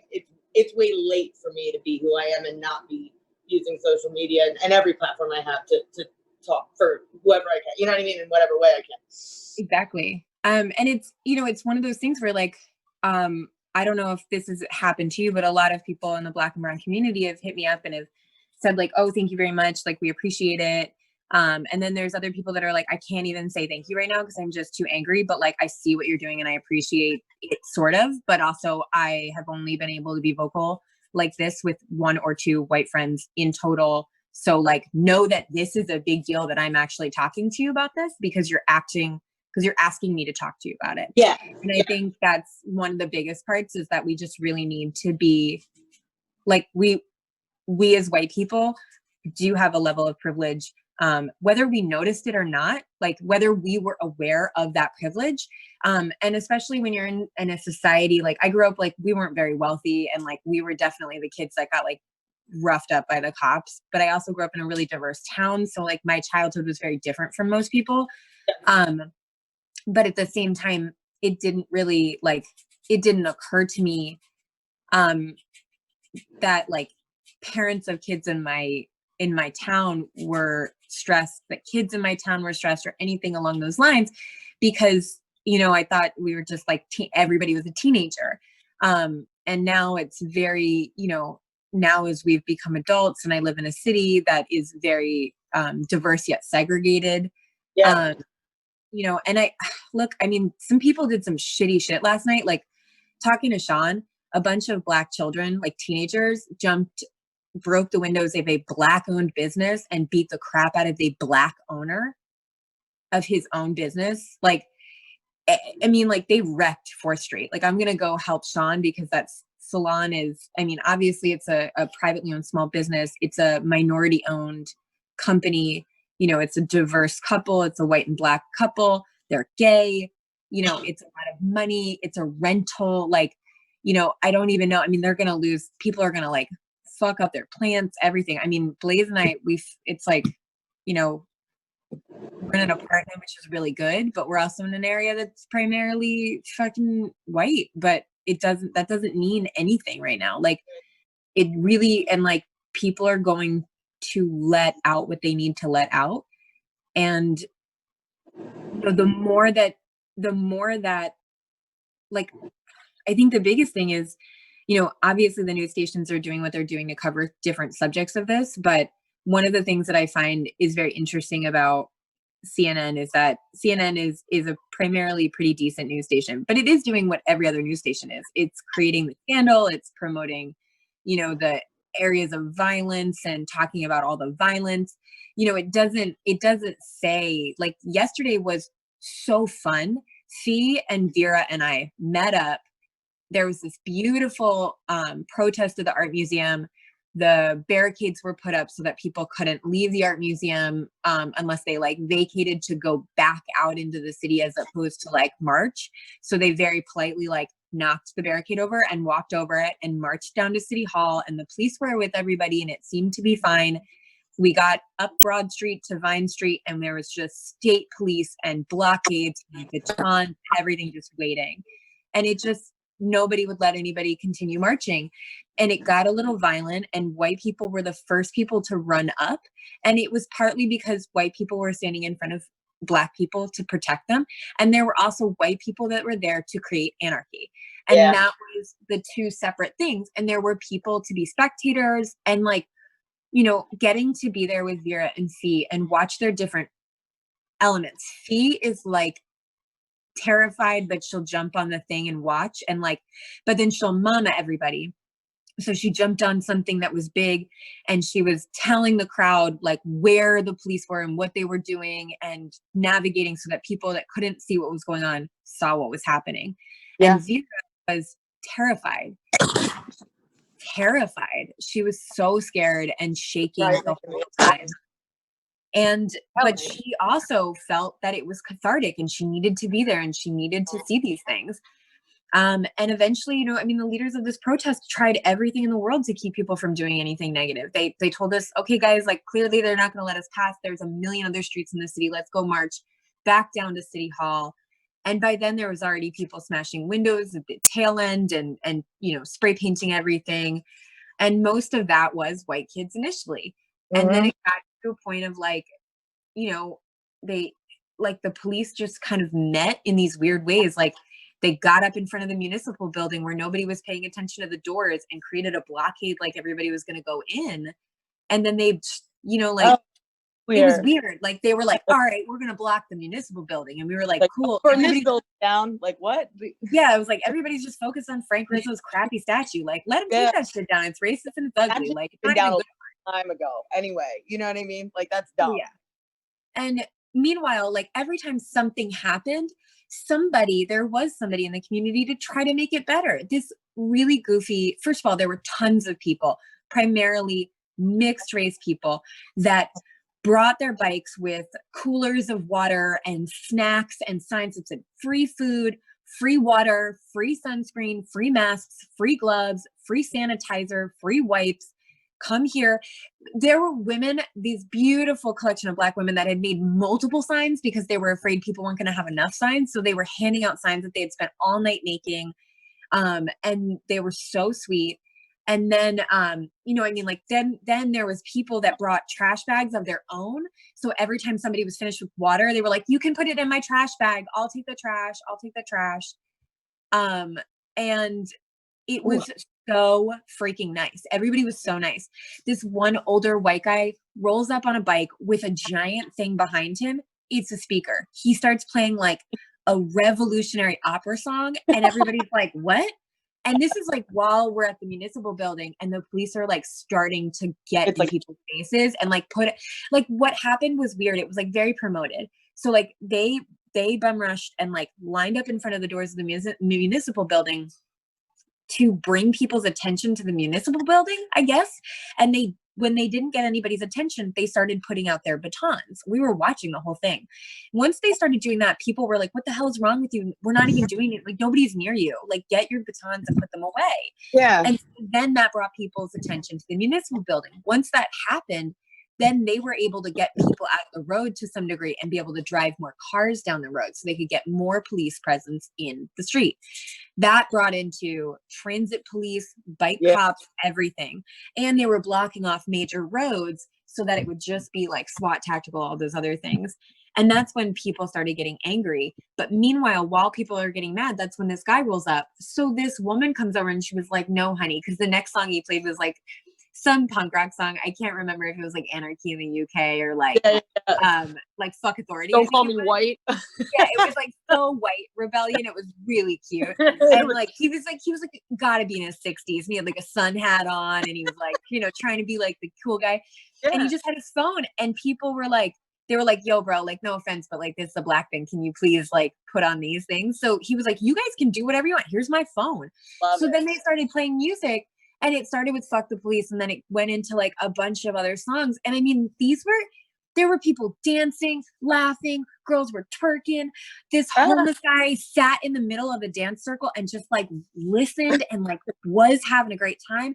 it's way late for me to be who I am and not be using social media and every platform I have to talk for whoever I can. You know what I mean? In whatever way I can. Exactly. And it's it's one of those things where like I don't know if this has happened to you, but a lot of people in the Black and brown community have hit me up and have said like, oh, thank you very much. Like, we appreciate it. And then there's other people that are like, I can't even say thank you right now because I'm just too angry, but like, I see what you're doing and I appreciate it sort of, but also I have only been able to be vocal like this with 1 or 2 white friends in total. So like, know that this is a big deal that I'm actually talking to you about this because you're asking me to talk to you about it. Yeah. And I think that's one of the biggest parts, is that we just really need to be like, we as white people do have a level of privilege, whether we noticed it or not, like whether we were aware of that privilege. And especially when you're in a society, like I grew up, like we weren't very wealthy, and like we were definitely the kids that got like roughed up by the cops, but I also grew up in a really diverse town. So like my childhood was very different from most people. But at the same time, it didn't occur to me that like parents of kids in my town were stressed, that kids in my town were stressed, or anything along those lines, because I thought we were just like everybody was a teenager. And now it's very, now as we've become adults and I live in a city that is very diverse yet segregated. Yeah. you know, and look, I mean, some people did some shitty shit last night, like talking to Sean, a bunch of Black children, like teenagers, broke the windows of a Black owned business and beat the crap out of a Black owner of his own business. Like, I mean, like they wrecked 4th Street. Like I'm going to go help Sean because that's salon is, I mean, obviously it's a privately owned small business. It's a minority owned company. You know, it's a diverse couple. It's a white and Black couple. They're gay. You know, it's a lot of money. It's a rental. Like, you know, I don't even know. I mean, they're going to lose, people are going to like fuck up their plants, everything. I mean, Blaze and I, it's like, you know, we're in an apartment, which is really good, but we're also in an area that's primarily fucking white, but that doesn't mean anything right now. Like it really, and like people are going to let out what they need to let out. And you know, the more that like, I think the biggest thing is, you know, obviously the news stations are doing what they're doing to cover different subjects of this. But one of the things that I find is very interesting about CNN is that CNN is a primarily pretty decent news station, but it is doing what every other news station is. It's creating the scandal. It's promoting, you know, the areas of violence and talking about all the violence. You know, it doesn't say, like yesterday was so fun. Fee and Vera and I met up. There was this beautiful protest of the art museum. The barricades were put up so that people couldn't leave the art museum unless they like vacated to go back out into the city as opposed to like march. So they very politely like knocked the barricade over and walked over it and marched down to City Hall, and the police were with everybody and it seemed to be fine. We got up Broad Street to Vine Street and there was just state police and blockades and batons, everything just waiting. And it just, nobody would let anybody continue marching. And it got a little violent and white people were the first people to run up. And it was partly because white people were standing in front of Black people to protect them. And there were also white people that were there to create anarchy. And that was the two separate things. And there were people to be spectators and like, you know, getting to be there with Vera and Fee and watch their different elements. Fee is like terrified, but she'll jump on the thing and watch and like, but then she'll mama everybody. So she jumped on something that was big and she was telling the crowd like where the police were and what they were doing and navigating so that people that couldn't see what was going on saw what was happening. Yeah. And Vera was terrified. She was so scared and shaking the whole time. And but she also felt that it was cathartic and she needed to be there and she needed to see these things. And eventually, you know, I mean, the leaders of this protest tried everything in the world to keep people from doing anything negative. They told us, okay, guys, like clearly they're not going to let us pass. There's a million other streets in the city. Let's go march back down to City Hall. And by then there was already people smashing windows at the tail end and, you know, spray painting everything. And most of that was white kids initially. Mm-hmm. And then it got to a point of like, you know, they like the police just kind of met in these weird ways. Like they got up in front of the municipal building where nobody was paying attention to the doors and created a blockade like everybody was going to go in. And then they, you know, like, it was weird. Like they were like, all right, we're going to block the municipal building. And we were like cool. Burn this building down. Like what? Yeah, it was like, everybody's just focused on Frank Rizzo's crappy statue. Like, let him take that shit down. It's racist and it's ugly. Like, it's down a long time ago. Anyway, you know what I mean? Like, that's dumb. Yeah. And meanwhile, like every time something happened, there was somebody in the community to try to make it better. This really goofy, first of all, there were tons of people, primarily mixed race people that brought their bikes with coolers of water and snacks and signs that said free food, free water, free sunscreen, free masks, free gloves, free sanitizer, free wipes. Come here. There were women, these beautiful collection of Black women that had made multiple signs because they were afraid people weren't going to have enough signs. So they were handing out signs that they had spent all night making. And they were so sweet. And then, you know, I mean, like then there was people that brought trash bags of their own. So every time somebody was finished with water, they were like, you can put it in my trash bag. I'll take the trash. And it was so freaking nice. Everybody was so nice. This one older white guy rolls up on a bike with a giant thing behind him it's a speaker. He starts playing like a revolutionary opera song, and everybody's like, what? And this is like while we're at the municipal building, and the police are like starting to get It's in like- people's faces and like put it, like what happened was weird. It was like very promoted. So like they bum rushed and like lined up in front of the doors of the municipal building to bring people's attention to the municipal building, I guess. And when they didn't get anybody's attention, they started putting out their batons. We were watching the whole thing. Once they started doing that, people were like, what the hell is wrong with you? We're not even doing it. Like, nobody's near you. Like, get your batons and put them away. Yeah. And then that brought people's attention to the municipal building. Once that happened, then they were able to get people out of the road to some degree and be able to drive more cars down the road so they could get more police presence in the street. That brought into transit police, bike cops, everything. And they were blocking off major roads so that it would just be like SWAT tactical, all those other things. And that's when people started getting angry. But meanwhile, while people are getting mad, that's when this guy rolls up. So this woman comes over and she was like, no, honey, because the next song he played was like some punk rock song. I can't remember if it was like Anarchy in the UK or like like Fuck Authority. Don't call me white. Yeah, it was like so white rebellion. It was really cute. And like he was like gotta be in his 60s. And he had like a sun hat on and he was like, you know, trying to be like the cool guy. Yeah. And he just had his phone and people were like, they were like, yo, bro, like, no offense, but like, this is a black thing. Can you please like put on these things? So he was like, you guys can do whatever you want. Here's my phone. Then they started playing music and it started with Fuck the Police. And then it went into like a bunch of other songs. And I mean, there were people dancing, laughing, girls were twerking. This homeless guy sat in the middle of a dance circle and just like listened and like was having a great time.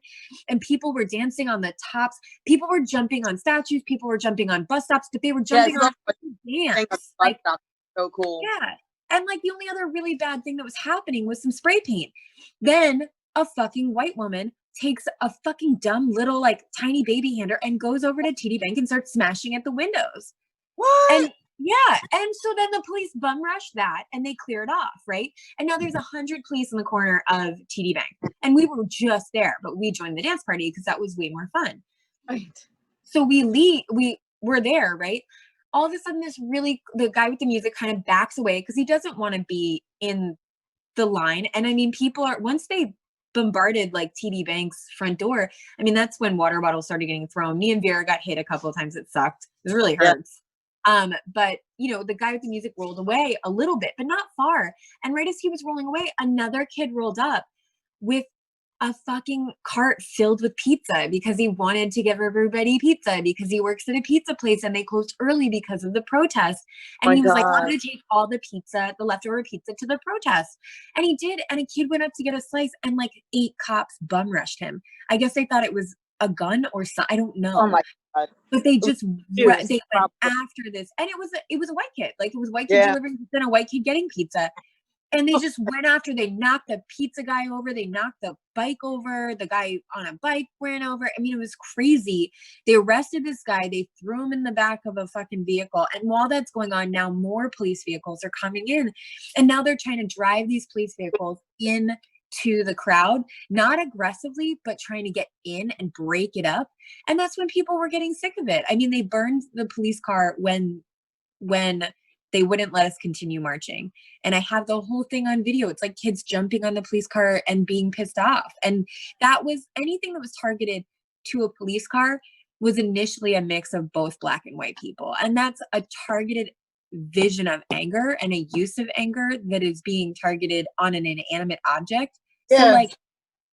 And people were dancing on the tops. People were jumping on statues. People were jumping on bus stops, but they were jumping on dance. Like, so cool. yeah. And like the only other really bad thing that was happening was some spray paint. Then a fucking white woman takes a fucking dumb little like tiny baby hander and goes over to TD Bank and starts smashing at the windows. What? And yeah. And so then the police bum rush that and they clear it off, right? And now there's 100 police in the corner of TD Bank. And we were just there, but we joined the dance party because that was way more fun. Right. So we were there, right? All of a sudden the guy with the music kind of backs away because he doesn't want to be in the line. And I mean, people are, once they bombarded like TD Bank's front door, I mean, that's when water bottles started getting thrown. Me and Vera got hit a couple of times. It sucked. It really hurts. But you know, the guy with the music rolled away a little bit, but not far. And right as he was rolling away, another kid rolled up with a fucking cart filled with pizza because he wanted to give everybody pizza because he works at a pizza place and they closed early because of the protest. And he was like, I'm going to take all the pizza, the leftover pizza to the protest. And he did. And a kid went up to get a slice and like 8 cops bum rushed him. I guess they thought it was a gun or something. I don't know. Oh my God. But they just they went after this. And it was a white kid. Like it was a white kid delivering pizza and a white kid getting pizza. And they just went after, they knocked the pizza guy over. They knocked the bike over. The guy on a bike ran over. I mean, it was crazy. They arrested this guy. They threw him in the back of a fucking vehicle. And while that's going on, now more police vehicles are coming in. And now they're trying to drive these police vehicles in to the crowd, not aggressively, but trying to get in and break it up. And that's when people were getting sick of it. I mean, they burned the police car when they wouldn't let us continue marching. And I have the whole thing on video. It's like kids jumping on the police car and being pissed off. And that was anything that was targeted to a police car was initially a mix of both black and white people. And that's a targeted vision of anger and a use of anger that is being targeted on an inanimate object. So like,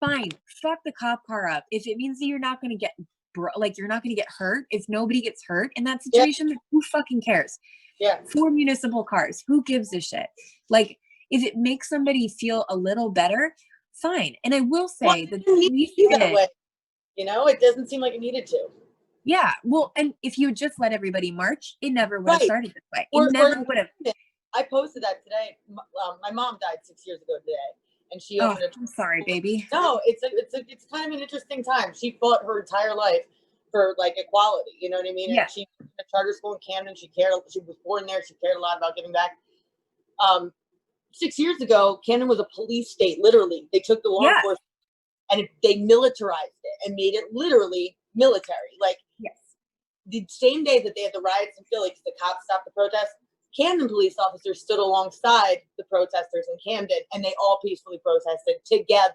fine, fuck the cop car up. If it means that you're not going to get, you're not going to get hurt, if nobody gets hurt in that situation, who fucking cares? Yeah. 4 municipal cars. Who gives a shit? Like, if it makes somebody feel a little better, fine. And I will say that that way. You know, it doesn't seem like it needed to. Yeah. Well, and if you just let everybody march, it never would have started this way. It never would have. I posted that today. My mom died 6 years ago today, and she opened I'm sorry, baby. No, it's kind of an interesting time. She fought her entire life for like equality, you know what I mean? Yeah. And she went to charter school in Camden. She was born there. She cared a lot about giving back. 6 years ago, Camden was a police state. Literally, they took the law enforcement and they militarized it and made it literally military. Like the same day that they had the riots in Philly because the cops stopped the protest, Camden police officers stood alongside the protesters in Camden, and they all peacefully protested together.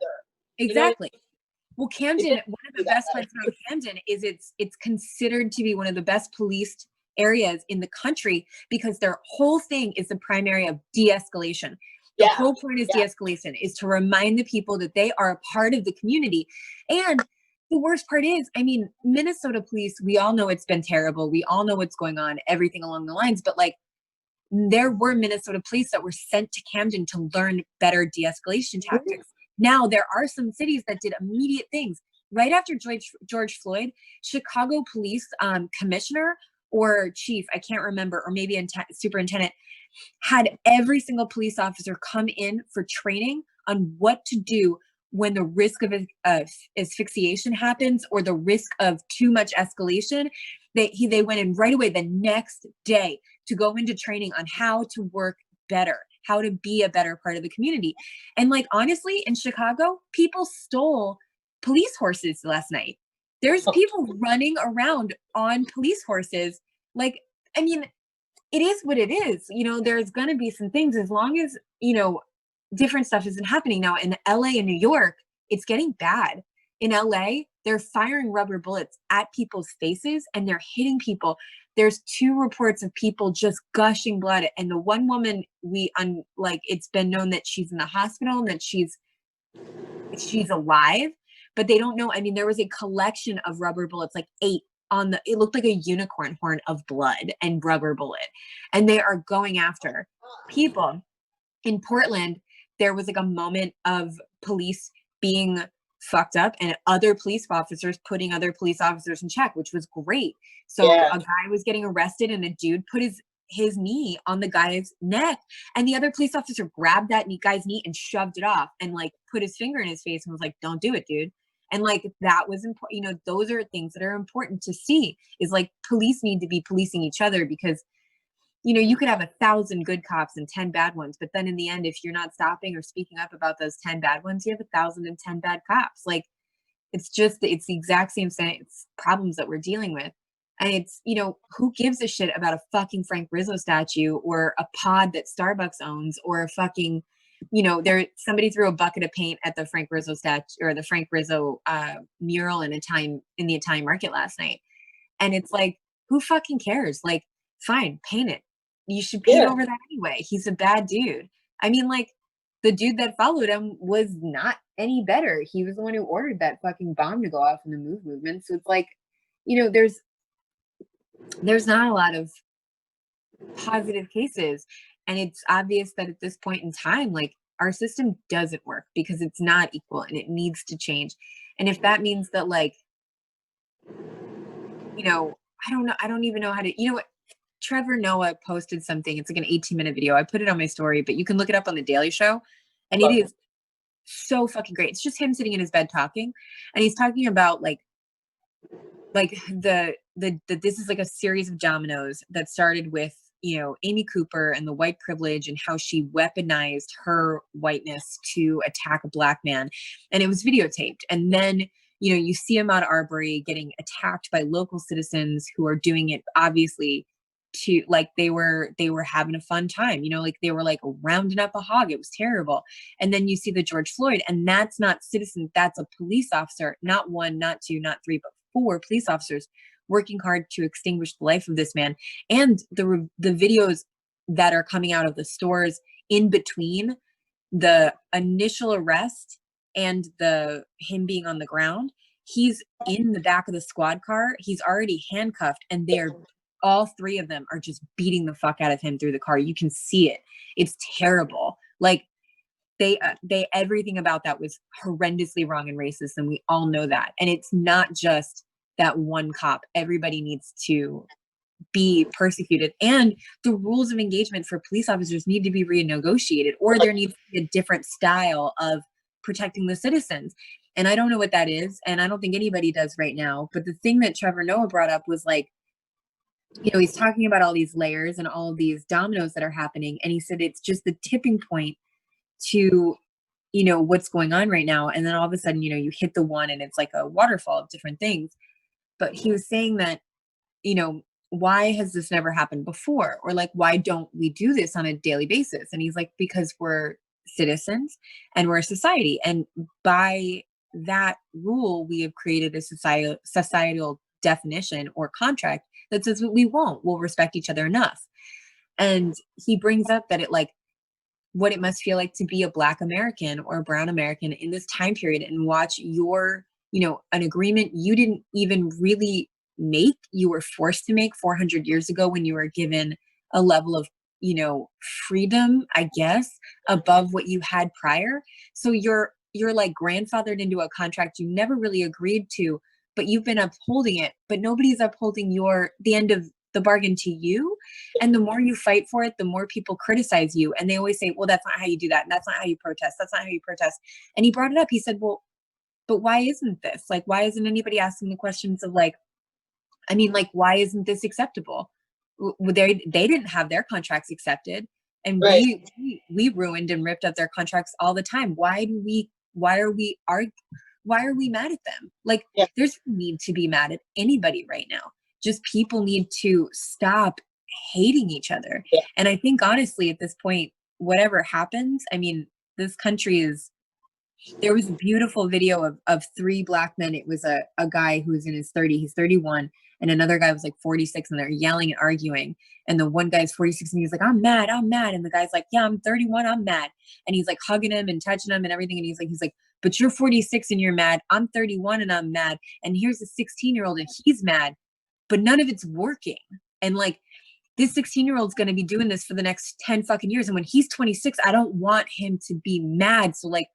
You know, Exactly. Well, Camden, one of the best parts about Camden is it's considered to be one of the best policed areas in the country because their whole thing is the primary of de-escalation. The Yeah, whole point is yeah. de-escalation, is to remind the people that they are a part of the community. And the worst part is, I mean, Minnesota police, we all know it's been terrible. We all know what's going on, everything along the lines, but like, there were Minnesota police that were sent to Camden to learn better de-escalation tactics. Now, there are some cities that did immediate things. Right after George Floyd, Chicago police commissioner or chief, I can't remember, or maybe superintendent, had every single police officer come in for training on what to do when the risk of asphyxiation happens or the risk of too much escalation. They went in right away the next day to go into training on how to work better, how to be a better part of the community. And like, honestly, in Chicago, people stole police horses last night. There's people running around on police horses. Like, I mean, it is what it is. You know, there's going to be some things, as long as, you know, different stuff isn't happening. Now in LA and New York, it's getting bad. In LA, they're firing rubber bullets at people's faces and they're hitting people. There's 2 reports of people just gushing blood. And the one woman it's been known that she's in the hospital and that she's alive, but they don't know. I mean, there was a collection of rubber bullets, like 8 it looked like a unicorn horn of blood and rubber bullet. And they are going after people. In Portland, there was like a moment of police being fucked up and other police officers putting other police officers in check, which was great. So a guy was getting arrested and a dude put his knee on the guy's neck, and the other police officer grabbed that guy's knee and shoved it off and like put his finger in his face and was like, "Don't do it, dude." And like, that was important. You know, those are things that are important to see, is like, police need to be policing each other, because you know, you could have 1,000 good cops and 10 bad ones, but then in the end, if you're not stopping or speaking up about those 10 bad ones, you have 1,010 bad cops. Like, it's the exact same problems that we're dealing with. And it's, you know, who gives a shit about a fucking Frank Rizzo statue or a pod that Starbucks owns, or a fucking, you know, somebody threw a bucket of paint at the Frank Rizzo statue, or the Frank Rizzo mural in the Italian market last night. And it's like, who fucking cares? Like, fine, paint it. You should paint over that anyway. He's a bad dude. I mean, like, the dude that followed him was not any better. He was the one who ordered that fucking bomb to go off in the MOVE movement. So it's like, you know, there's not a lot of positive cases. And it's obvious that at this point in time, like, our system doesn't work because it's not equal and it needs to change. And if that means that, like, you know, I don't know. I don't even know how to, you know what? Trevor Noah posted something. It's like an 18-minute video. I put it on my story, but you can look it up on The Daily Show. And it is so fucking great. It's just him sitting in his bed talking. And he's talking about like this is like a series of dominoes that started with, you know, Amy Cooper and the white privilege and how she weaponized her whiteness to attack a black man. And it was videotaped. And then, you know, you see Ahmaud Arbery getting attacked by local citizens who are doing it obviously to, like, they were having a fun time, you know, like they were like rounding up a hog. It was terrible. And then you see the George Floyd, and that's not citizen, that's a police officer, not 1, not 2, not 3, but 4 police officers working hard to extinguish the life of this man. And the videos that are coming out of the stores in between the initial arrest and him being on the ground, he's in the back of the squad car. He's already handcuffed, and all 3 of them are just beating the fuck out of him through the car. You can see it. It's terrible. Like, they everything about that was horrendously wrong and racist, and we all know that. And it's not just that one cop. Everybody needs to be persecuted, and the rules of engagement for police officers need to be renegotiated, or there needs to be a different style of protecting the citizens. And I don't know what that is, and I don't think anybody does right now. But the thing that Trevor Noah brought up was, like, you know, he's talking about all these layers and all of these dominoes that are happening, and he said it's just the tipping point to, you know, what's going on right now. And then all of a sudden, you know, you hit the one and it's like a waterfall of different things. But he was saying that, you know, why has this never happened before? Or like, why don't we do this on a daily basis? And he's like, because we're citizens and we're a society. And by that rule, we have created a societal definition or contract that says we won't, we'll respect each other enough. And he brings up that it like, what it must feel like to be a Black American or a brown American in this time period and watch your, an agreement you didn't even really make, you were forced to make 400 years ago when you were given a level of, freedom, I guess, above what you had prior. So you're like grandfathered into a contract you never really agreed to, but you've been upholding it, but nobody's upholding the end of the bargain to you. And the more you fight for it, the more people criticize you. And they always say, well, that's not how you do that. And that's not how you protest. That's not how you protest. And he brought it up. He said, well, but why isn't this? Like, why isn't anybody asking the questions of like, why isn't this acceptable? They didn't have their contracts accepted. And Right. we ruined and ripped up their contracts all the time. Why are we mad at them? Like, there's no need to be mad at anybody right now. Just people need to stop hating each other. Yeah. And I think honestly, at this point, whatever happens, this country there was a beautiful video of three Black men. It was a guy who was in his 30s, he's 31, and another guy was like 46, and they're yelling and arguing. And the one guy's 46 and he's like, I'm mad. And the guy's like, yeah, I'm 31, I'm mad. And he's like hugging him and touching him and everything. And he's like, but you're 46 and you're mad. I'm 31 and I'm mad. And here's a 16-year-old and he's mad, but none of it's working. And like, this 16-year-old's going to be doing this for the next 10 fucking years. And when he's 26, I don't want him to be mad. So like,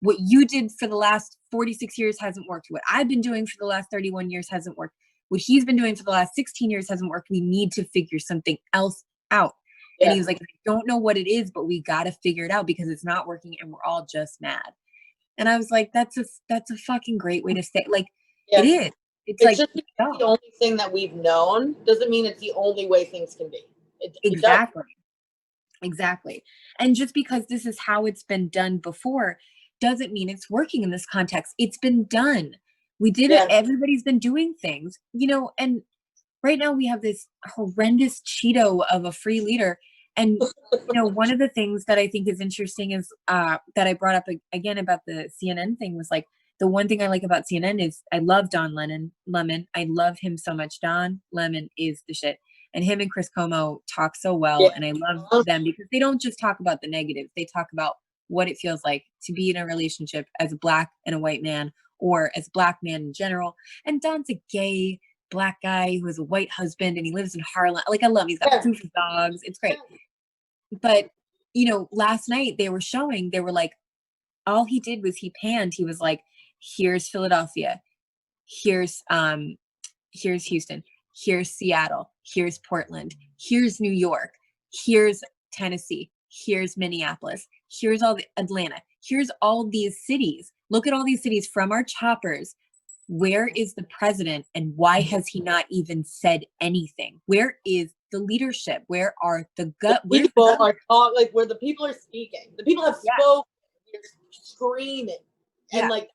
what you did for the last 46 years hasn't worked. What I've been doing for the last 31 years hasn't worked. What he's been doing for the last 16 years hasn't worked. We need to figure something else out. Yeah. And he was like, I don't know what it is, but we got to figure it out because it's not working and we're all just mad. And I was like, that's a fucking great way to say, like, it is. It's like, just the only thing that we've known doesn't mean it's the only way things can be. Exactly. And just because this is how it's been done before doesn't mean it's working in this context. It's been done. We did it. Everybody's been doing things, and right now we have this horrendous Cheeto of a free leader. And, one of the things that I think is interesting is that I brought up again about the CNN thing was like, the one thing I like about CNN is I love Don Lemon. I love him so much. Don Lemon is the shit. And him and Chris Cuomo talk so well. Yeah. And I love them because they don't just talk about the negatives. They talk about what it feels like to be in a relationship as a Black and a white man or as a Black man in general. And Don's a gay Black guy who has a white husband and he lives in Harlem. Like, I love him. He's got 2 dogs. It's great. But, last night they were like, all he did was he panned. He was like, here's Philadelphia. Here's Houston. Here's Seattle. Here's Portland. Here's New York. Here's Tennessee. Here's Minneapolis. Here's all the Atlanta. Here's all these cities. Look at all these cities from our choppers. Where is the president and why has he not even said anything? Where is the leadership? Where are the people are talking, like where the people are speaking. The people have spoken. They're screaming and like,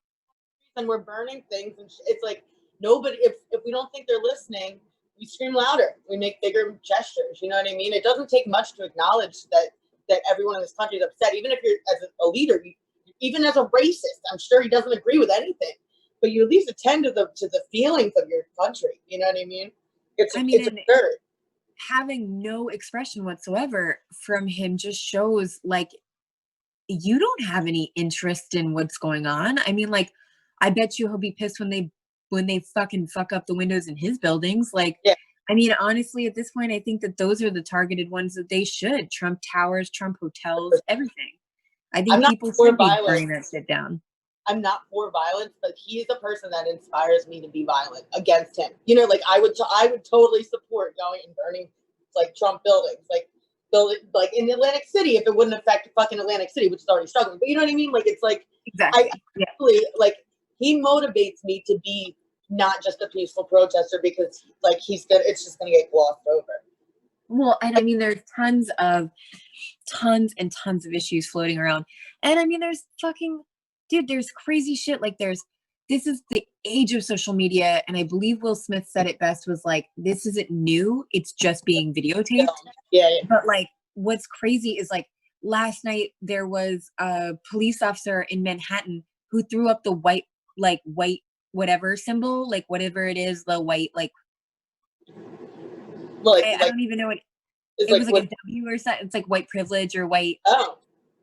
and we're burning things. And it's like nobody. If we don't think they're listening, we scream louder. We make bigger gestures. You know what I mean? It doesn't take much to acknowledge that everyone in this country is upset. Even if you're as a leader, even as a racist, I'm sure he doesn't agree with anything. But you at least attend to the feelings of your country. You know what I mean? It's absurd. Having no expression whatsoever from him just shows like you don't have any interest in what's going on. I mean, like, I bet you he'll be pissed when they fucking fuck up the windows in his buildings. Like, I mean, honestly, at this point, I think that those are the targeted ones that they should. Trump towers, Trump hotels, everything. I think people should be burning that shit down. I'm not for violence, but he is a person that inspires me to be violent against him. Like I would totally support going and burning like Trump buildings, like in Atlantic City if it wouldn't affect fucking Atlantic City, which is already struggling. But you know what I mean? Like it's like exactly. Like he motivates me to be not just a peaceful protester because like it's just gonna get glossed over. Well, and I mean, there's tons and tons of issues floating around, and I mean, there's fucking. Dude, there's crazy shit. Like there's this is the age of social media. And I believe Will Smith said it best, was like, this isn't new. It's just being videotaped. Yeah. But like, what's crazy is like last night there was a police officer in Manhattan who threw up the white whatever symbol, like whatever it is, the white, like, Well, I don't even know what it's it was, like what- a W or something. It's like white privilege or white oh,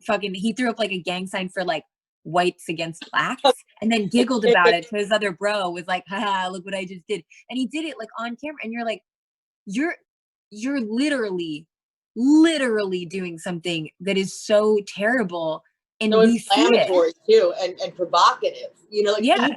fucking, he threw up like a gang sign for like whites against blacks, and then giggled about it to his other bro, was like, haha, look what I just did. And he did it like on camera, and you're like, you're literally doing something that is so terrible, and so we see it. inflammatory too, and provocative. You know, like Yeah.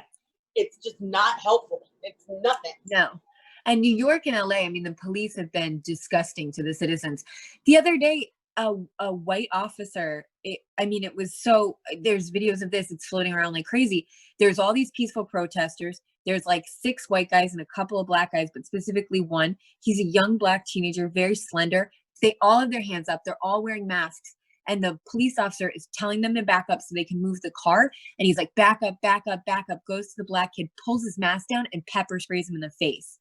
it's just not helpful. It's nothing. No. And New York and LA, I mean, the police have been disgusting to the citizens. The other day, a white officer, it was so, there's videos of this, it's floating around like crazy. There's all these peaceful protesters. There's like 6 white guys and a couple of black guys, but specifically one. He's a young black teenager, very slender. They all have their hands up. They're all wearing masks. And the police officer is telling them to back up so they can move the car. And he's like, back up, back up, back up, goes to the black kid, pulls his mask down and pepper sprays him in the face.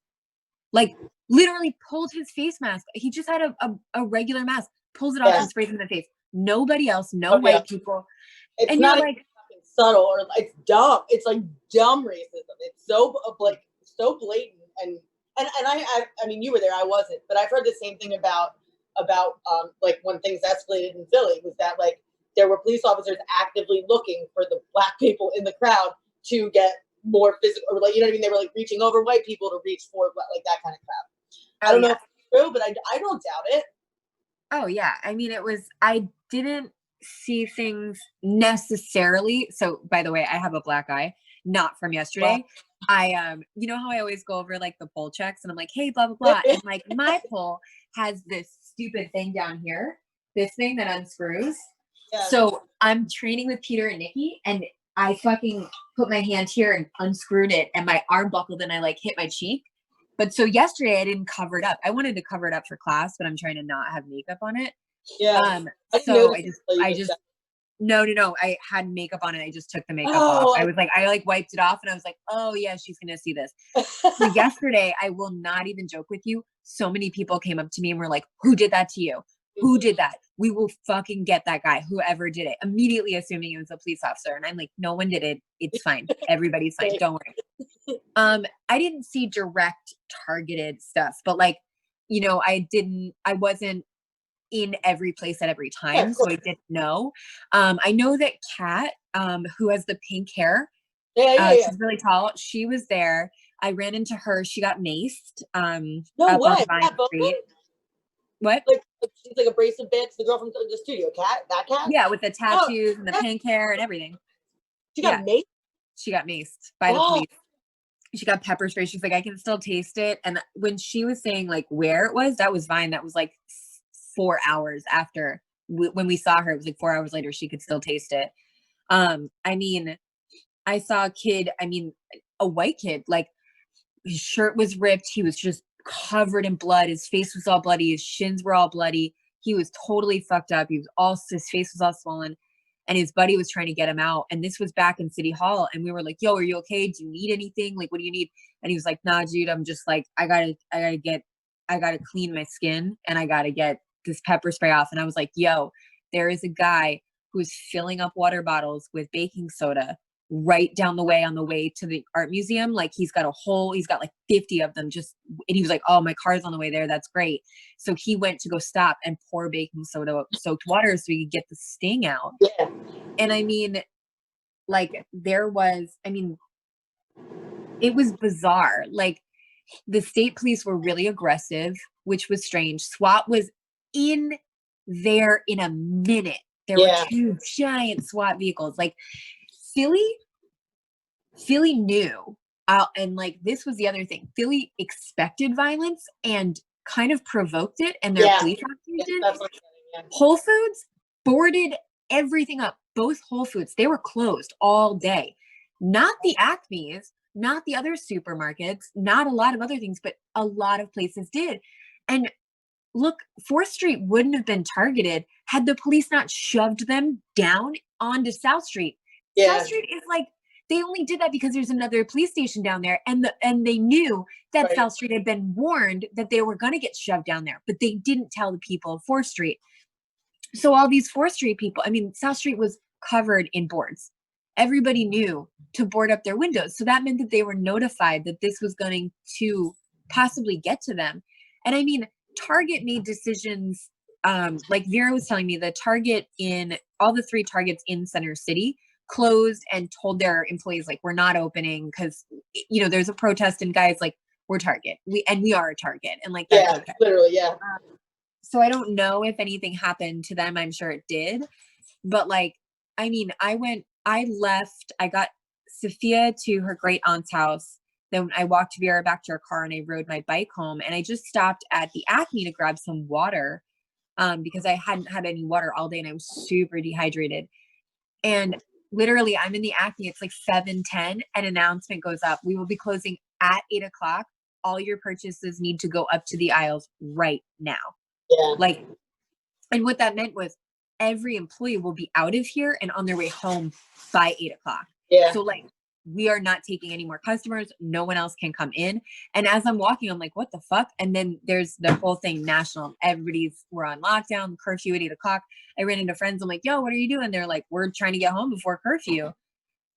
Like literally pulled his face mask. He just had a regular mask, pulls it off and sprays him in the face. Nobody else, no white people. It's And not you're like, fucking subtle, or it's dumb. It's like dumb racism. It's so like so blatant. And I mean, you were there, I wasn't, but I've heard the same thing about like when things escalated in Philly, was that like there were police officers actively looking for the black people in the crowd to get more physical, or like, you know what I mean? They were like reaching over white people to reach for like that kind of crowd. I don't know if it's true, but I don't doubt it. oh yeah. I mean, I didn't see things necessarily. So by the way, I have a black eye, not from yesterday. I you know how I always go over like the poll checks and I'm like, hey, blah, blah, blah. And like my poll has this stupid thing down here, this thing that unscrews. Yeah. So I'm training with Peter and Nikki, and I fucking put my hand here and unscrewed it, and my arm buckled and I like hit my cheek. But so yesterday I didn't cover it up. I wanted to cover it up for class, but I'm trying to not have makeup on it. Yeah. So I just no, I had makeup on it. I just took the makeup off. I was like, I like wiped it off and I was like, oh yeah, she's gonna see this. So yesterday, I will not even joke with you, so many people came up to me and were like, who did that to you? Who did that? We will fucking get that guy, whoever did it, immediately assuming it was a police officer. And I'm like, no one did it. It's fine. Everybody's fine. Don't worry. I didn't see direct targeted stuff, but like, you know, I wasn't in every place at every time. So I didn't know. I know that Kat, who has the pink hair, she's really tall. She was there. I ran into her. She got maced. No up way. on Vine Street. What? Like she's like a abrasive bitch, the girl from the studio, that cat? Yeah, with the tattoos and the pink hair and everything. She got maced? She got maced by the police. She got pepper spray. She's like, I can still taste it. And when she was saying like where it was, that was Vine. That was like 4 hours after when we saw her. It was like 4 hours later, she could still taste it. I mean, I saw a kid, a white kid, like his shirt was ripped. He was just covered in blood. His face was all bloody. His shins were all bloody. He was totally fucked up. His face was all swollen, and his buddy was trying to get him out. And this was back in City Hall. And we were like, yo, are you okay? Do you need anything? Like, what do you need? And he was like, nah, dude, I'm just like, I gotta clean my skin and I gotta get this pepper spray off. And I was like, yo, there is a guy who's filling up water bottles with baking soda right down the way on the way to the art museum. Like he's got like 50 of them and he was like, oh, my car's on the way there. That's great. So he went to go stop and pour baking soda soaked water so he could get the sting out. Yeah. And it was bizarre. Like the state police were really aggressive, which was strange. SWAT was in there in a minute. There were 2 giant SWAT vehicles. Like Philly knew, and like this was the other thing. Philly expected violence and kind of provoked it, and their police officers did. That's what I'm saying, Whole Foods boarded everything up. Both Whole Foods, they were closed all day. Not the Acme's, not the other supermarkets, not a lot of other things, but a lot of places did. And look, 4th Street wouldn't have been targeted had the police not shoved them down onto South Street. Yeah. South Street is like they only did that because there's another police station down there, and they knew that Right. South Street had been warned that they were going to get shoved down there, but they didn't tell the people of 4th Street. So all these 4th Street people, I mean, South Street was covered in boards. Everybody knew to board up their windows. So that meant that they were notified that this was going to possibly get to them. And I mean, Target made decisions, like Vera was telling me, the Target in all the 3 Targets in Center City closed and told their employees, like, we're not opening because, you know, there's a protest, and guys, like, we're Target. We are a Target, and like, that's Yeah, okay. literally, yeah. So I don't know if anything happened to them. I'm sure it did. But like, I mean, I got Sophia to her great aunt's house. Then I walked Vera back to her car and I rode my bike home. And I just stopped at the Acme to grab some water because I hadn't had any water all day and I was super dehydrated. And literally, I'm in the Acme. It's like 7:10. An announcement goes up. We will be closing at 8 o'clock. All your purchases need to go up to the aisles right now. Yeah. Like, and what that meant was every employee will be out of here and on their way home by 8 o'clock. Yeah. So like, we are not taking any more customers. No one else can come in. And as I'm walking, I'm like, what the fuck? And then there's the whole thing national. We're on lockdown, curfew at 8 o'clock. I ran into friends. I'm like, yo, what are you doing? They're like, we're trying to get home before curfew.